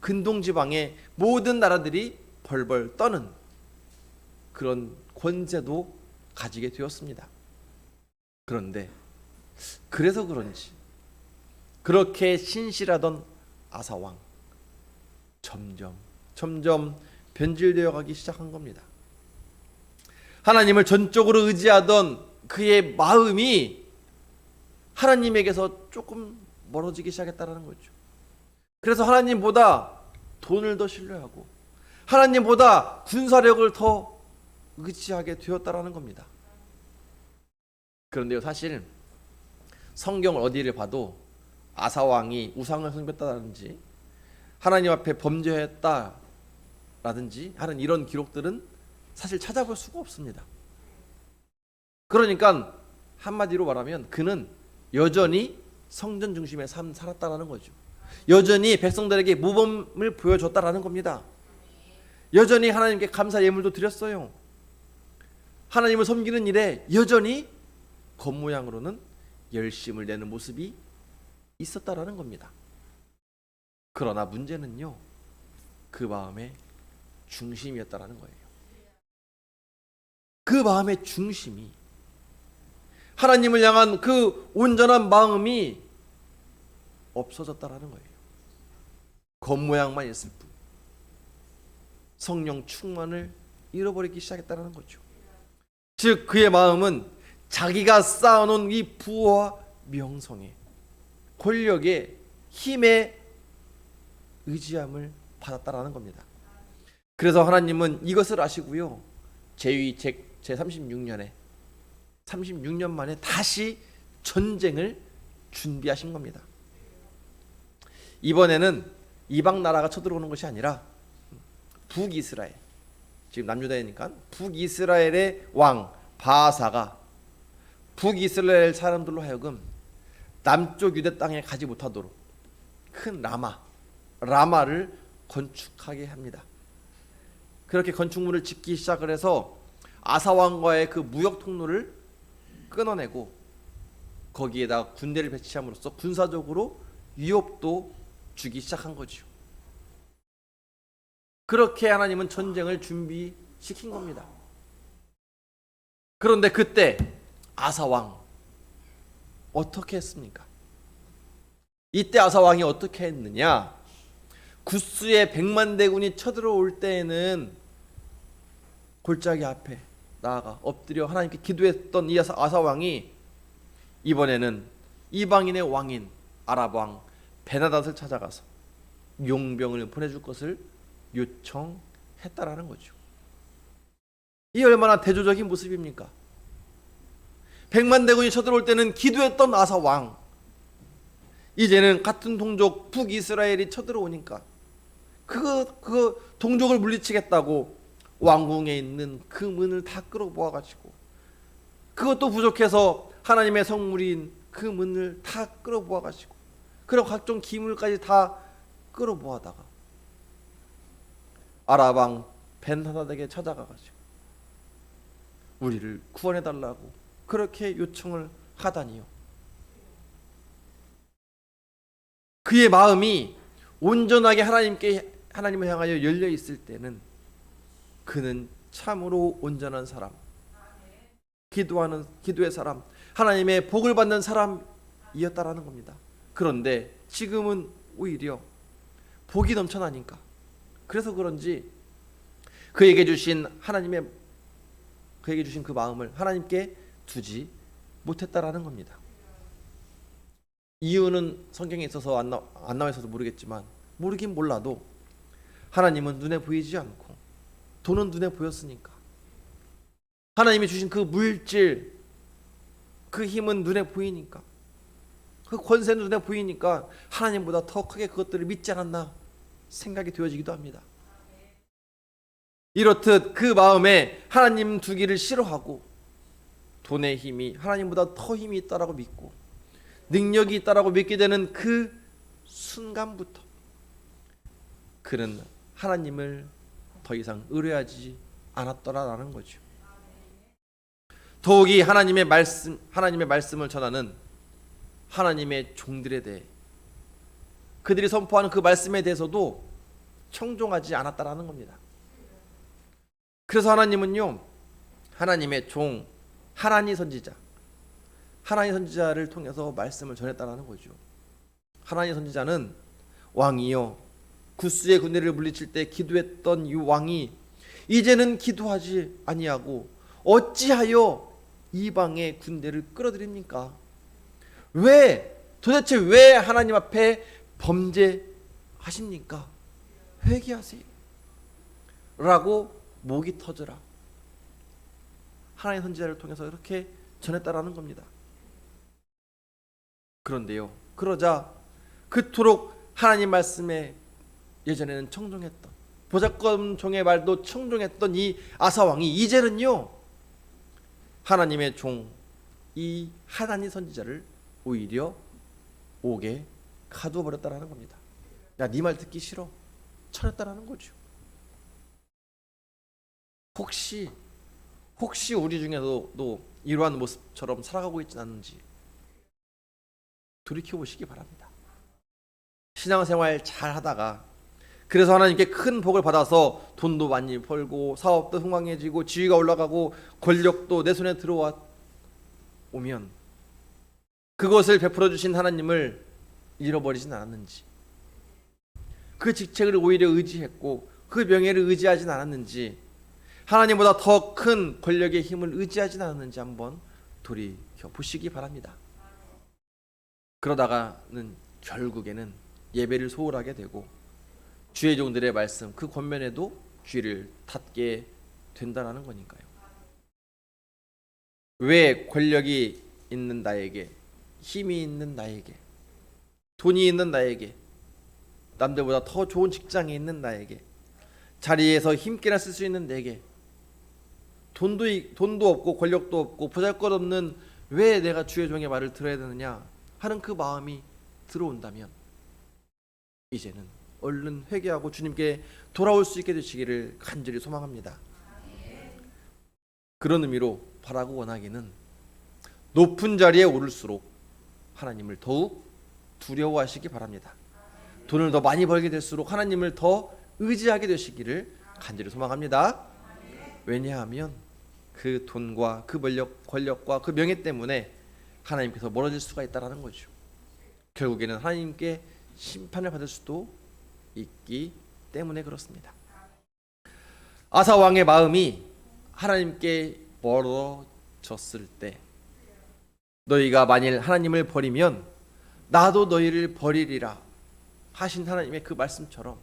근동지방의 모든 나라들이 벌벌 떠는 그런 권세도 가지게 되었습니다. 그런데 그래서 그런지 그렇게 신실하던 아사 왕 점점 변질되어 가기 시작한 겁니다. 하나님을 전적으로 의지하던 그의 마음이 하나님에게서 조금 멀어지기 시작했다는 거죠. 그래서 하나님보다 돈을 더 신뢰하고 하나님보다 군사력을 더 의지하게 되었다라는 겁니다. 그런데요, 사실 성경을 어디를 봐도 아사 왕이 우상을 섬겼다든지 하나님 앞에 범죄했다라든지 하는 이런 기록들은 사실 찾아볼 수가 없습니다. 그러니까 한마디로 말하면 그는 여전히 성전 중심의 삶 살았다라는 거죠. 여전히 백성들에게 모범을 보여줬다라는 겁니다. 여전히 하나님께 감사 예물도 드렸어요. 하나님을 섬기는 일에 여전히 겉모양으로는 열심을 내는 모습이 있었다라는 겁니다. 그러나 문제는요, 그 마음의 중심이었다라는 거예요. 그 마음의 중심이, 하나님을 향한 그 온전한 마음이 없어졌다라는 거예요. 겉모양만 있을 뿐 성령 충만을 잃어버리기 시작했다는 거죠. 즉 그의 마음은 자기가 쌓아놓은 이 부와 명성에, 권력에, 힘에 의지함을 받았다라는 겁니다. 그래서 하나님은 이것을 아시고요, 제 36년에 36년 만에 다시 전쟁을 준비하신 겁니다. 이번에는 이방 나라가 쳐들어오는 것이 아니라 북이스라엘, 지금 남유다이니까 북이스라엘의 왕 바하사가 북이스라엘 사람들로 하여금 남쪽 유대 땅에 가지 못하도록 큰 라마를 건축하게 합니다. 그렇게 건축물을 짓기 시작을 해서 아사 왕과의 그 무역 통로를 끊어내고 거기에다가 군대를 배치함으로써 군사적으로 위협도 주기 시작한 거죠. 그렇게 하나님은 전쟁을 준비시킨 겁니다. 그런데 그때 아사 왕 어떻게 했습니까? 이때 아사 왕이 어떻게 했느냐? 구스의 100만 대군이 쳐들어올 때에는 골짜기 앞에 나아가 엎드려 하나님께 기도했던 이 아사 왕이 이번에는 이방인의 왕인 아랍 왕 베나닷을 찾아가서 용병을 보내줄 것을 요청했다라는 거죠. 이 얼마나 대조적인 모습입니까? 100만 대군이 쳐들어올 때는 기도했던 아사 왕, 이제는 같은 동족 북이스라엘이 쳐들어오니까 그 동족을 물리치겠다고 왕궁에 있는 그 문을 다 끌어모아가지고, 그것도 부족해서 하나님의 성물인 그 문을 다 끌어모아가지고, 그리고 각종 기물까지 다 끌어모아다가 아랍 왕 벤하닷에게 찾아가가지고 우리를 구원해달라고 그렇게 요청을 하다니요. 그의 마음이 온전하게 하나님을 향하여 열려 있을 때는 그는 참으로 온전한 사람, 기도의 사람, 하나님의 복을 받는 사람이었다라는 겁니다. 그런데 지금은 오히려 복이 넘쳐나니까, 그래서 그런지 그에게 주신 그 마음을 하나님께 두지 못했다라는 겁니다. 이유는 성경에 있어서 안 나와 있어서 모르겠지만, 모르긴 몰라도 하나님은 눈에 보이지 않고 돈은 눈에 보였으니까, 하나님이 주신 그 물질, 그 힘은 눈에 보이니까, 그 권세는 눈에 보이니까 하나님보다 더 크게 그것들을 믿지 않았나 생각이 되어지기도 합니다. 이렇듯 그 마음에 하나님 두기를 싫어하고 돈의 힘이 하나님보다 더 힘이 있다라고 믿고 능력이 있다라고 믿게 되는 그 순간부터 그는 하나님을 더 이상 의뢰하지 않았더라라는 거죠. 더욱이 하나님의 말씀을 전하는 하나님의 종들에 대해, 그들이 선포하는 그 말씀에 대해서도 청종하지 않았다라는 겁니다. 그래서 하나님은요, 하나님의 종 하나니 선지자를 통해서 말씀을 전했다라는 거죠. 하나니 선지자는 왕이요, 구스의 군대를 물리칠 때 기도했던 이 왕이 이제는 기도하지 아니하고 어찌하여 이방의 군대를 끌어들입니까? 도대체 왜 하나님 앞에 범죄하십니까? 회개하세요 라고 목이 터져라 하나님의 선지자를 통해서 이렇게 전했다라는 겁니다. 그런데요, 그러자 그토록 하나님 말씀에 예전에는 청종했던, 보잘것 종의 말도 청종했던 이 아사 왕이 이제는요, 하나님의 종 이 하나님 선지자를 오히려 옥에 가두어 버렸다라는 겁니다. 야, 네 말 듣기 싫어, 쳐냈다라는 거죠. 혹시 우리 중에서도 이러한 모습처럼 살아가고 있지 않는지 돌이켜 보시기 바랍니다. 신앙생활 잘 하다가 그래서 하나님께 큰 복을 받아서 돈도 많이 벌고 사업도 흥왕해지고 지위가 올라가고 권력도 내 손에 들어오면 그것을 베풀어 주신 하나님을 잃어버리진 않았는지, 그 직책을 오히려 의지했고 그 명예를 의지하진 않았는지, 하나님보다 더 큰 권력의 힘을 의지하진 않았는지 한번 돌이켜 보시기 바랍니다. 그러다가는 결국에는 예배를 소홀하게 되고 주의 종들의 말씀 그 권면에도 귀를 닫게 된다는 거니까요. 왜 권력이 있는 나에게, 힘이 있는 나에게, 돈이 있는 나에게, 남들보다 더 좋은 직장에 있는 나에게, 자리에서 힘께나 쓸 수 있는 내게 돈도 없고 권력도 없고 보잘것없는 왜 내가 주의 종의 말을 들어야 되느냐 하는 그 마음이 들어온다면 이제는 얼른 회개하고 주님께 돌아올 수 있게 되시기를 간절히 소망합니다. 그런 의미로 바라고 원하기는 높은 자리에 오를수록 하나님을 더욱 두려워하시기 바랍니다. 돈을 더 많이 벌게 될수록 하나님을 더 의지하게 되시기를 간절히 소망합니다. 왜냐하면 그 돈과 그 권력과 그 명예 때문에 하나님께서 멀어질 수가 있다는 거죠. 결국에는 하나님께 심판을 받을 수도 있기 때문에 그렇습니다. 아사 왕의 마음이 하나님께 멀어졌을 때, 너희가 만일 하나님을 버리면 나도 너희를 버리리라 하신 하나님의 그 말씀처럼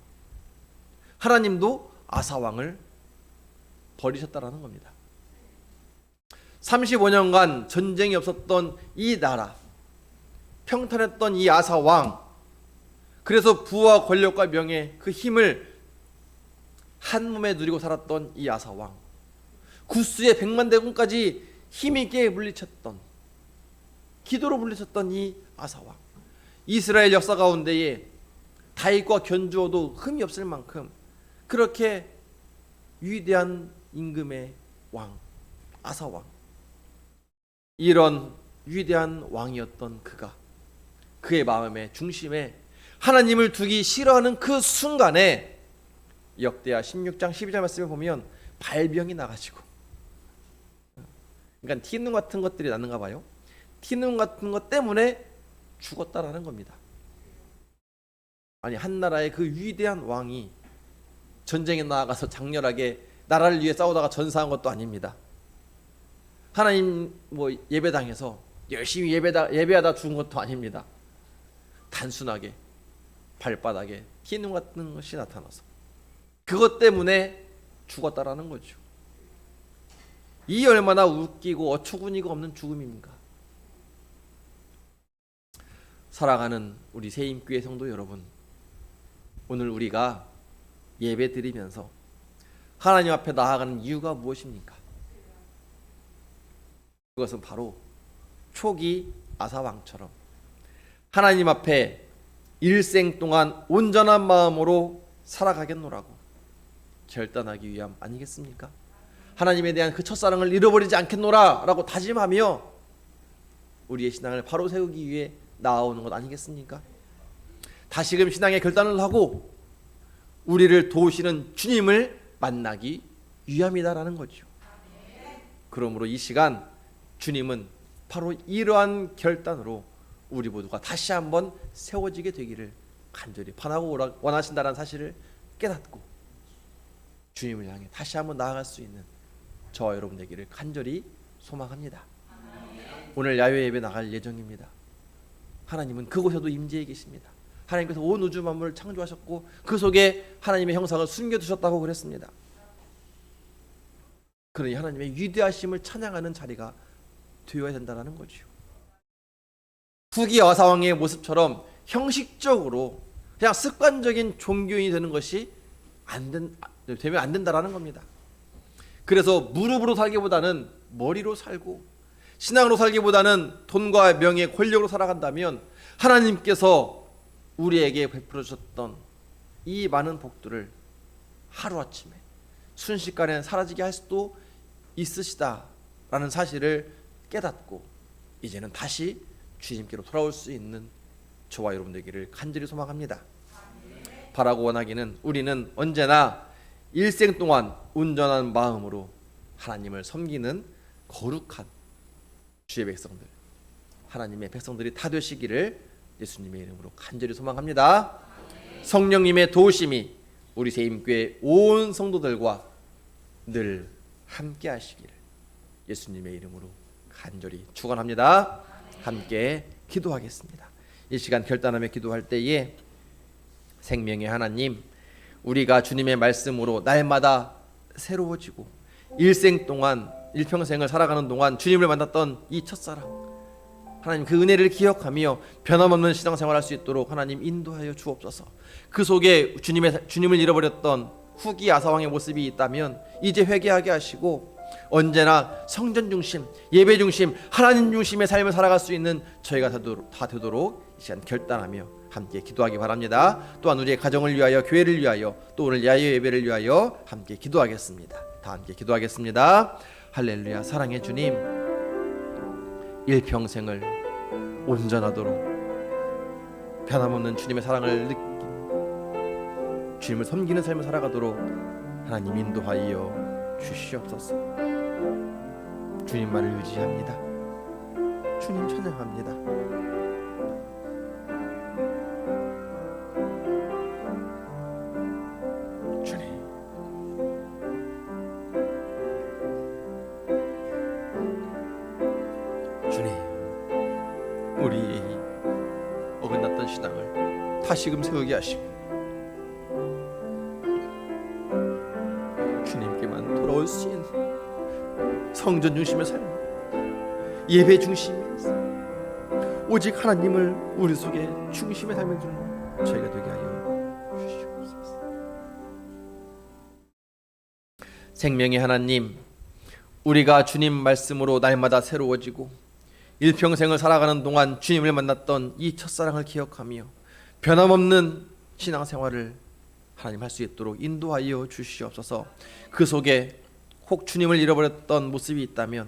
하나님도 아사 왕을 버리셨다라는 겁니다. 35년간 전쟁이 없었던 이 나라, 평탄했던 이 아사 왕, 그래서 부와 권력과 명예 그 힘을 한 몸에 누리고 살았던 이 아사 왕, 구스의 100만 대군까지 힘있게 물리쳤던, 기도로 물리쳤던 이 아사 왕, 이스라엘 역사 가운데에 다윗과 견주어도 흠이 없을 만큼 그렇게 위대한 임금의 왕 아사 왕, 이런 위대한 왕이었던 그가 그의 마음의 중심에 하나님을 두기 싫어하는 그 순간에 역대하 16장 12절 말씀을 보면 발병이 나가지고, 그러니까 티눈 같은 것들이 났는가 봐요. 티눈 같은 것 때문에 죽었다라는 겁니다. 아니, 한 나라의 그 위대한 왕이 전쟁에 나아가서 장렬하게 나라를 위해 싸우다가 전사한 것도 아닙니다. 하나님 예배당에서 열심히 예배하다 죽은 것도 아닙니다. 단순하게 발바닥에 티눈 같은 것이 나타나서 그것 때문에 죽었다라는 거죠. 이 얼마나 웃기고 어처구니가 없는 죽음입니까? 사랑하는 우리 새임교회 성도 여러분, 오늘 우리가 예배 드리면서 하나님 앞에 나아가는 이유가 무엇입니까? 그것은 바로 초기 아사왕처럼 하나님 앞에 일생 동안 온전한 마음으로 살아가겠노라고 결단하기 위함 아니겠습니까? 하나님에 대한 그 첫사랑을 잃어버리지 않겠노라 라고 다짐하며 우리의 신앙을 바로 세우기 위해 나아오는 것 아니겠습니까? 다시금 신앙의 결단을 하고 우리를 도우시는 주님을 만나기 위함이다라는 거죠. 그러므로 이 시간 주님은 바로 이러한 결단으로 우리 모두가 다시 한번 세워지게 되기를 간절히 반하고 원하신다는 사실을 깨닫고 주님을 향해 다시 한번 나아갈 수 있는 저와 여러분 되기를 간절히 소망합니다. 오늘 야외 예배 나갈 예정입니다. 하나님은 그곳에도 임재해 계십니다. 하나님께서 온 우주 만물을 창조하셨고 그 속에 하나님의 형상을 숨겨두셨다고 그랬습니다. 그러니 하나님의 위대하심을 찬양하는 자리가 되어야 된다는 거죠. 후기 아사왕의 모습처럼 형식적으로 그냥 습관적인 종교인이 되는 것이 되면 안 된다라는 겁니다. 그래서 무릎으로 살기보다는 머리로 살고 신앙으로 살기보다는 돈과 명예, 권력으로 살아간다면 하나님께서 우리에게 베풀어 주셨던 이 많은 복들을 하루아침에 순식간에 사라지게 할 수도 있으시다라는 사실을 깨닫고 이제는 다시 주님께로 돌아올 수 있는 저와 여러분 되기를 간절히 소망합니다. 바라고 원하기는 우리는 언제나 일생 동안 온전한 마음으로 하나님을 섬기는 거룩한 주의 백성들, 하나님의 백성들이 다 되시기를 예수님의 이름으로 간절히 소망합니다. 성령님의 도우심이 우리 세임교회 온 성도들과 늘 함께 하시기를 예수님의 이름으로 간절히 축원합니다. 함께 기도하겠습니다. 이 시간 결단하며 기도할 때에 생명의 하나님, 우리가 주님의 말씀으로 날마다 새로워지고 일생 동안 일평생을 살아가는 동안 주님을 만났던 이 첫사랑, 하나님 그 은혜를 기억하며 변함없는 신앙생활할 수 있도록 하나님 인도하여 주옵소서. 그 속에 주님을 잃어버렸던 후기 아사왕의 모습이 있다면 이제 회개하게 하시고 언제나 성전 중심, 예배 중심, 하나님 중심의 삶을 살아갈 수 있는 저희가 다 되도록 이 시간 결단하며 함께 기도하기 바랍니다. 또한 우리의 가정을 위하여, 교회를 위하여, 또 오늘 야외 예배를 위하여 함께 기도하겠습니다. 다 함께 기도하겠습니다. 할렐루야. 사랑의 주님, 일평생을 온전하도록 변함없는 주님의 사랑을 느끼는 주님을 섬기는 삶을 살아가도록 하나님 인도하여 주시옵소서. 주님만을 의지합니다. 주님 찬양합니다. 주님, 주님, 우리 어긋났던 신앙을 다시금 세우게 하시고 주님께만 돌아올 수 있는 성전 중심의 삶, 예배 중심의 삶, 오직 하나님을 우리 속에 중심의 삶을 두는 저희가 되게 하여 주시옵소서. 생명의 하나님, 우리가 주님 말씀으로 날마다 새로워지고 일평생을 살아가는 동안 주님을 만났던 이 첫사랑을 기억하며 변함없는 신앙생활을 하나님 할 수 있도록 인도하여 주시옵소서. 그 속에 혹 주님을 잃어버렸던 모습이 있다면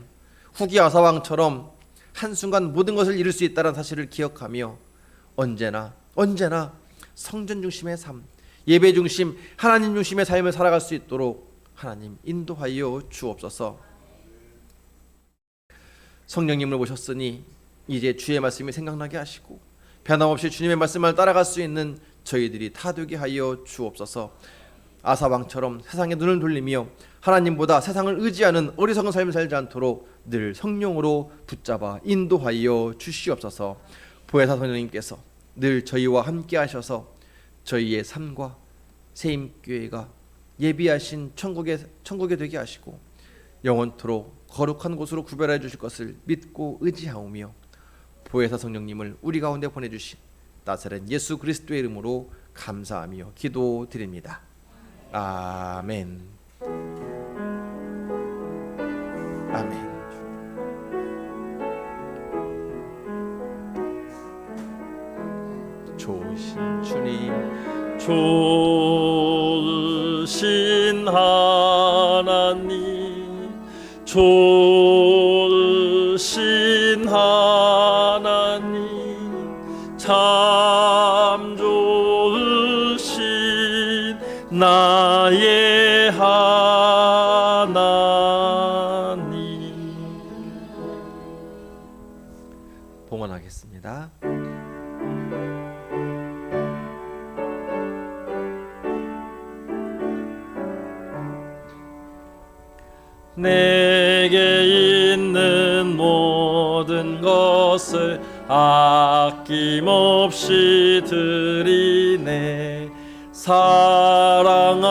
후기 아사왕처럼 한순간 모든 것을 잃을 수 있다는 사실을 기억하며 언제나 성전 중심의 삶, 예배 중심, 하나님 중심의 삶을 살아갈 수 있도록 하나님 인도하여 주옵소서. 성령님을 모셨으니 이제 주의 말씀이 생각나게 하시고 변함없이 주님의 말씀을 따라갈 수 있는 저희들이 다 되게 하여 주옵소서. 아사왕처럼 세상에 눈을 돌리며 하나님보다 세상을 의지하는 어리석은 삶을 살지 않도록 늘 성령으로 붙잡아 인도하여 주시옵소서. 보혜사 성령님께서 늘 저희와 함께 하셔서 저희의 삶과 세임교회가 예비하신 천국에 되게 하시고 영원토록 거룩한 곳으로 구별해 주실 것을 믿고 의지하오며 보혜사 성령님을 우리 가운데 보내주신 나사렛 예수 그리스도의 이름으로 감사하며 기도드립니다. 아멘. 아멘. 좋으신 주님, 좋으신 하나님, 좋으신 하나님, 참 좋으신 나의 하나님. 봉헌하겠습니다. 내게 있는 모든 것을 아낌없이 드리네. 사랑하고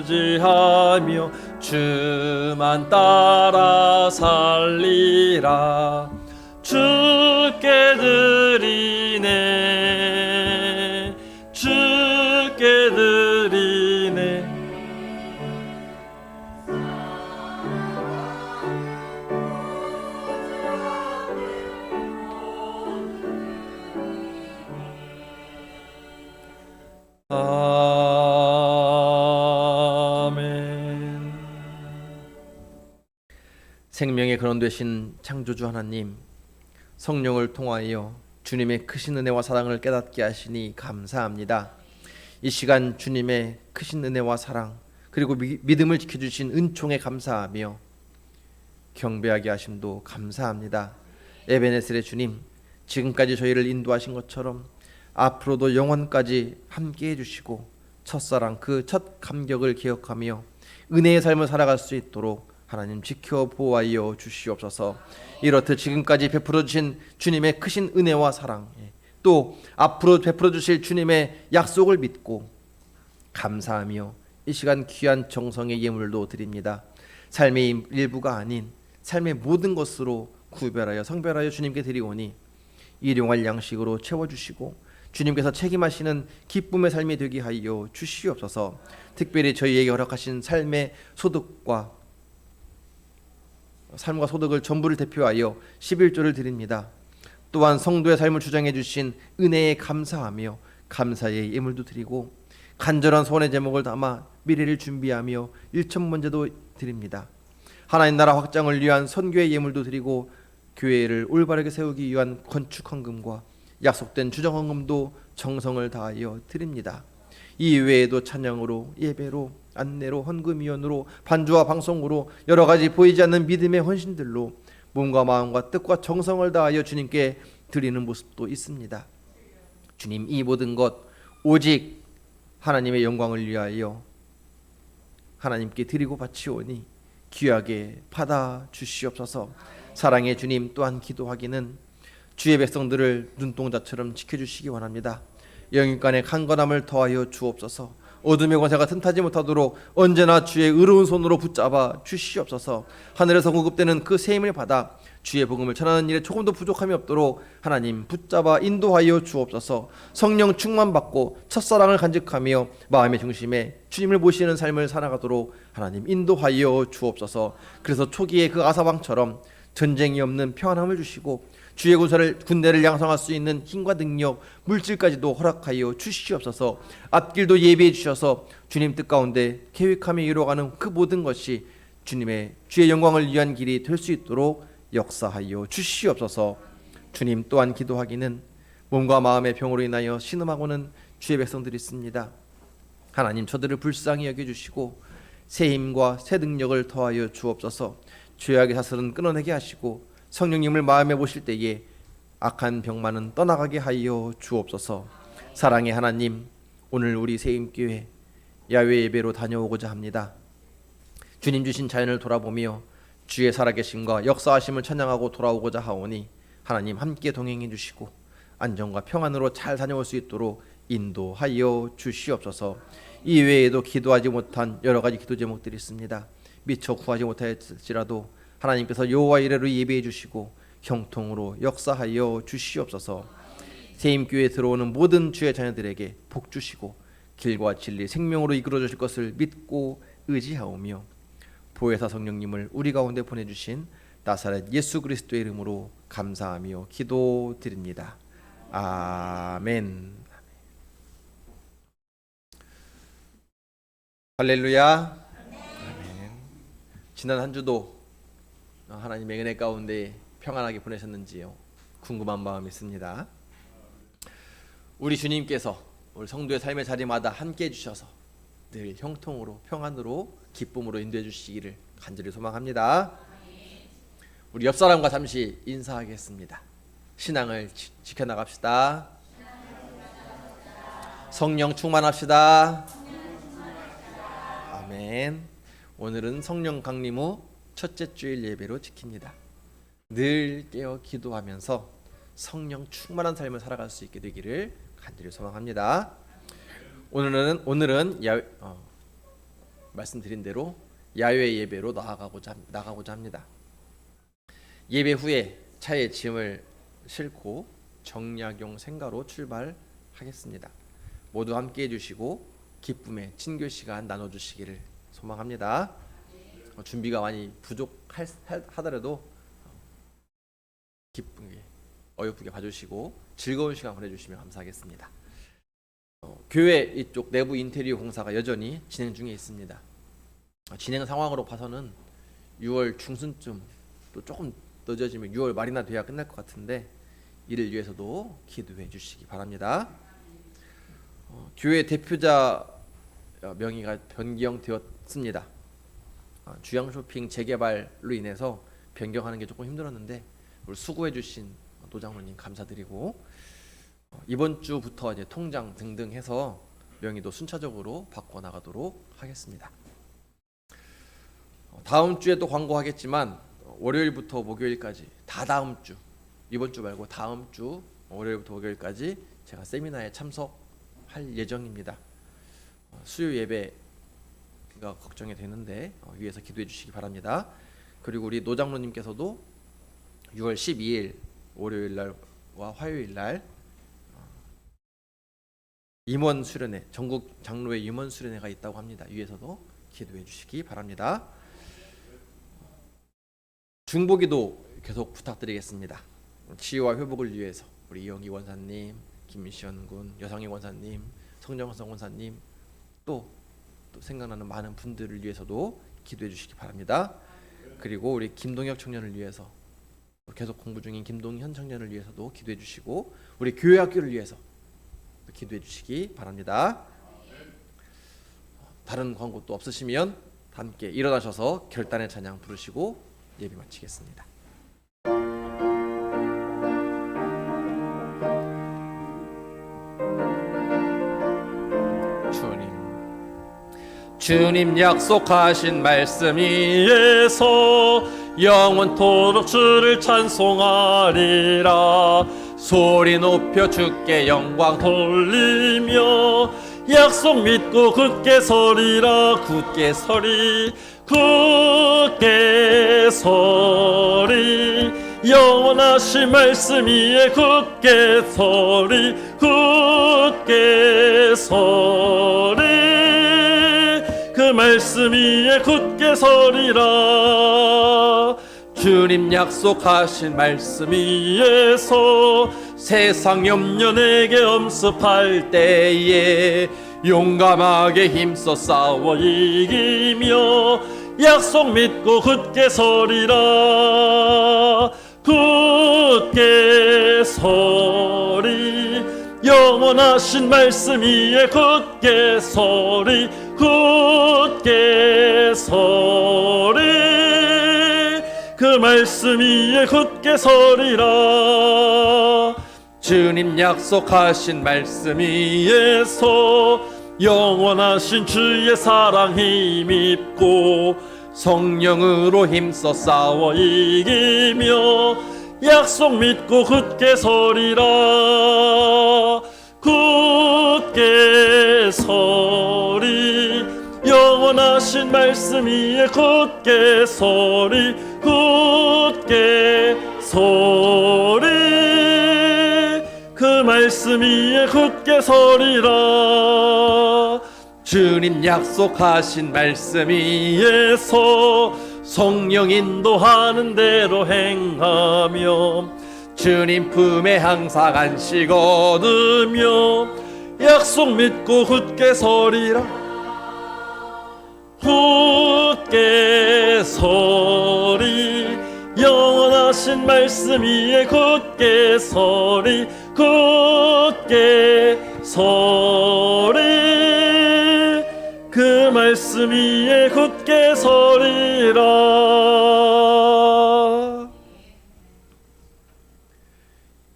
의지하며 주만 따라 살리라. 주께 드리네. 주께 드리네. 아멘. 생명의 근원 되신 창조주 하나님, 성령을 통하여 주님의 크신 은혜와 사랑을 깨닫게 하시니 감사합니다. 이 시간 주님의 크신 은혜와 사랑 그리고 믿음을 지켜주신 은총에 감사하며 경배하게 하심도 감사합니다. 에베네셀의 주님, 지금까지 저희를 인도하신 것처럼 앞으로도 영원까지 함께 해주시고 첫사랑 그 첫 감격을 기억하며 은혜의 삶을 살아갈 수 있도록 하나님 지켜 보호하여 주시옵소서. 이렇듯 지금까지 베풀어 주신 주님의 크신 은혜와 사랑, 또 앞으로 베풀어 주실 주님의 약속을 믿고 감사하며 이 시간 귀한 정성의 예물도 드립니다. 삶의 일부가 아닌 삶의 모든 것으로 구별하여 성별하여 주님께 드리오니 일용할 양식으로 채워주시고 주님께서 책임하시는 기쁨의 삶이 되게 하여 주시옵소서. 특별히 저희에게 허락하신 삶과 소득을 전부를 대표하여 11조를 드립니다. 또한 성도의 삶을 주장해 주신 은혜에 감사하며 감사의 예물도 드리고 간절한 소원의 제목을 담아 미래를 준비하며 일천번제도 드립니다. 하나님 나라 확장을 위한 선교의 예물도 드리고 교회를 올바르게 세우기 위한 건축 헌금과 약속된 주정 헌금도 정성을 다하여 드립니다. 이 외에도 찬양으로, 예배로, 안내로, 헌금위원으로, 반주와 방송으로 여러 가지 보이지 않는 믿음의 헌신들로 몸과 마음과 뜻과 정성을 다하여 주님께 드리는 모습도 있습니다. 주님, 이 모든 것 오직 하나님의 영광을 위하여 하나님께 드리고 바치오니 귀하게 받아 주시옵소서. 사랑의 주님, 또한 기도하기는 주의 백성들을 눈동자처럼 지켜주시기 원합니다. 영육간의 강건함을 더하여 주옵소서. 어둠의 권세가 틈타지 못하도록 언제나 주의 의로운 손으로 붙잡아 주시옵소서. 하늘에서 공급되는 그 새 힘을 받아 주의 복음을 전하는 일에 조금도 부족함이 없도록 하나님 붙잡아 인도하여 주옵소서. 성령 충만받고 첫사랑을 간직하며 마음의 중심에 주님을 모시는 삶을 살아가도록 하나님 인도하여 주옵소서. 그래서 초기에 그 아사왕처럼 전쟁이 없는 평안함을 주시고 주의 군대를 양성할 수 있는 힘과 능력, 물질까지도 허락하여 주시옵소서. 앞길도 예비해 주셔서 주님 뜻 가운데 계획하며 이루어가는 그 모든 것이 주의 영광을 위한 길이 될 수 있도록 역사하여 주시옵소서. 주님, 또한 기도하기는 몸과 마음의 병으로 인하여 신음하고는 주의 백성들이 있습니다. 하나님, 저들을 불쌍히 여겨주시고 새 힘과 새 능력을 더하여 주옵소서. 죄악의 사슬은 끊어내게 하시고 성령님을 마음에 모실 때에 악한 병만은 떠나가게 하여 주옵소서. 사랑의 하나님, 오늘 우리 새임교회 야외 예배로 다녀오고자 합니다. 주님 주신 자연을 돌아보며 주의 살아계심과 역사하심을 찬양하고 돌아오고자 하오니 하나님 함께 동행해 주시고 안전과 평안으로 잘 다녀올 수 있도록 인도하여 주시옵소서. 이외에도 기도하지 못한 여러 가지 기도 제목들이 있습니다. 미처 구하지 못할지라도 하나님께서 여호와 이레로 예배해 주시고 형통으로 역사하여 주시옵소서. 새임교회에 들어오는 모든 주의 자녀들에게 복 주시고 길과 진리 생명으로 이끌어 주실 것을 믿고 의지하오며 보혜사 성령님을 우리 가운데 보내주신 나사렛 예수 그리스도의 이름으로 감사하며 기도드립니다. 아멘. 할렐루야. 아멘. 지난 한 주도 하나님의 은혜 가운데 평안하게 보내셨는지요? 궁금한 마음이 있습니다. 우리 주님께서 우리 성도의 삶의 자리마다 함께해 주셔서 늘 형통으로 평안으로 기쁨으로 인도해 주시기를 간절히 소망합니다. 우리 옆 사람과 잠시 인사하겠습니다. 신앙을 지켜나갑시다. 성령 충만합시다. 아멘. 오늘은 성령 강림 후 첫째 주일 예배로 지킵니다. 늘 깨어 기도하면서 성령 충만한 삶을 살아갈 수 있게 되기를 간절히 소망합니다. 오늘은 말씀드린 대로 야외 예배로 나가고자 합니다. 예배 후에 차에 짐을 싣고 정약용 생가로 출발하겠습니다. 모두 함께 해주시고 기쁨의 친교 시간 나눠주시기를 소망합니다. 준비가 많이 부족하더라도 기쁘게 어여쁘게 봐주시고 즐거운 시간 보내주시면 감사하겠습니다. 교회 이쪽 내부 인테리어 공사가 여전히 진행 중에 있습니다. 진행 상황으로 봐서는 6월 중순쯤 또 조금 늦어지면 6월 말이나 돼야 끝날 것 같은데 이를 위해서도 기도해 주시기 바랍니다. 교회 대표자 명의가 변경되었습니다. 주양 쇼핑 재개발로 인해서 변경하는 게 조금 힘들었는데 수고해 주신 노장로님 감사드리고 이번 주부터 이제 통장 등등 해서 명의도 순차적으로 바꿔 나가도록 하겠습니다. 다음 주에 또 광고하겠지만 월요일부터 목요일까지 다 다음 주, 이번 주 말고 다음 주 월요일부터 목요일까지 제가 세미나에 참석할 예정입니다. 수요 예배가 걱정이 되는데 위에서 기도해 주시기 바랍니다. 그리고 우리 노장로님께서도 6월 12일 월요일 날과 화요일 날 임원 수련회, 전국 장로회 임원 수련회가 있다고 합니다. 위에서도 기도해 주시기 바랍니다. 중보기도 계속 부탁드리겠습니다. 치유와 회복을 위해서 우리 이영기 원사님, 김시현 군, 여상희 원사님, 성정성 원사님 또 생각나는 많은 분들을 위해서도 기도해 주시기 바랍니다. 그리고 우리 김동혁 청년을 위해서 계속 공부 중인 김동현 청년을 위해서도 기도해 주시고 우리 교회 학교를 위해서 기도해 주시기 바랍니다. 다른 광고 또 없으시면 함께 일어나셔서 결단의 찬양 부르시고 예배 마치겠습니다. 주님 약속하신 말씀 위에서 영원토록 주를 찬송하리라. 소리 높여 주께 영광 돌리며 약속 믿고 굳게 서리라. 굳게 서리 굳게 서리 영원하신 말씀 위에 굳게 서리 굳게 서리 그 말씀 위에 굳게 서리라. 주님 약속하신 말씀 위에서 세상 염려 내게 엄습할 때에 용감하게 힘써 싸워 이기며 약속 믿고 굳게 서리라. 굳게 서리 영원하신 말씀 위에 굳게 서리 굳게 서리 그 말씀 위에 굳게 서리라. 주님 약속하신 말씀 위에서 영원하신 주의 사랑 힘입고 성령으로 힘써 싸워 이기며 약속 믿고 굳게 서리라. 굳게 서리 영원하신 말씀 위에 굳게 서리 굳게 서리 그 말씀 위에 굳게 서리라. 주님 약속하신 말씀 위에서 성령 인도하는 대로 행하며 주님 품에 항상 안식 얻으며 약속 믿고 굳게 서리라. 굳게 서리 영원하신 말씀 위에 굳게 서리 굳게 서리 그 말씀 위에 굳게 서리라.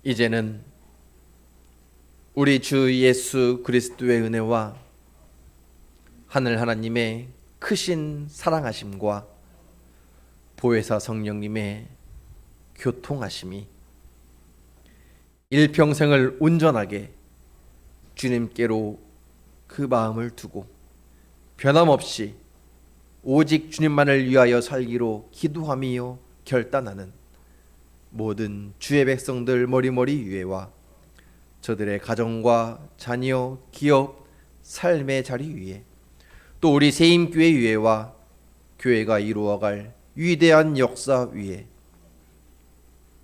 이제는 우리 주 예수 그리스도의 은혜와 하늘 하나님의 크신 사랑하심과 보혜사 성령님의 교통하심이 일평생을 온전하게 주님께로 그 마음을 두고 변함없이 오직 주님만을 위하여 살기로 기도하며 결단하는 모든 주의 백성들 머리머리 위에와 저들의 가정과 자녀, 기업, 삶의 자리 위에 또 우리 세임교회 위에와 교회가 이루어갈 위대한 역사 위에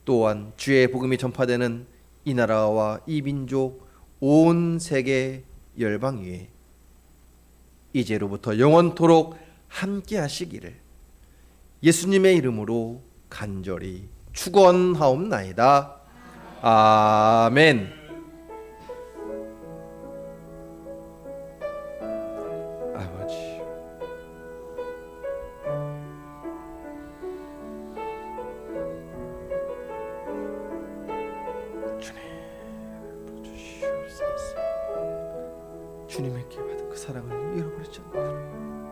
또한 주의 복음이 전파되는 이 나라와 이 민족 온 세계 열방 위에 이제로부터 영원토록 함께 하시기를 예수님의 이름으로 간절히 축원하옵나이다. 아멘. 아버지, 주님 주시옵소서. 주님에게 받은 그 사랑을 잃어버리지 않도록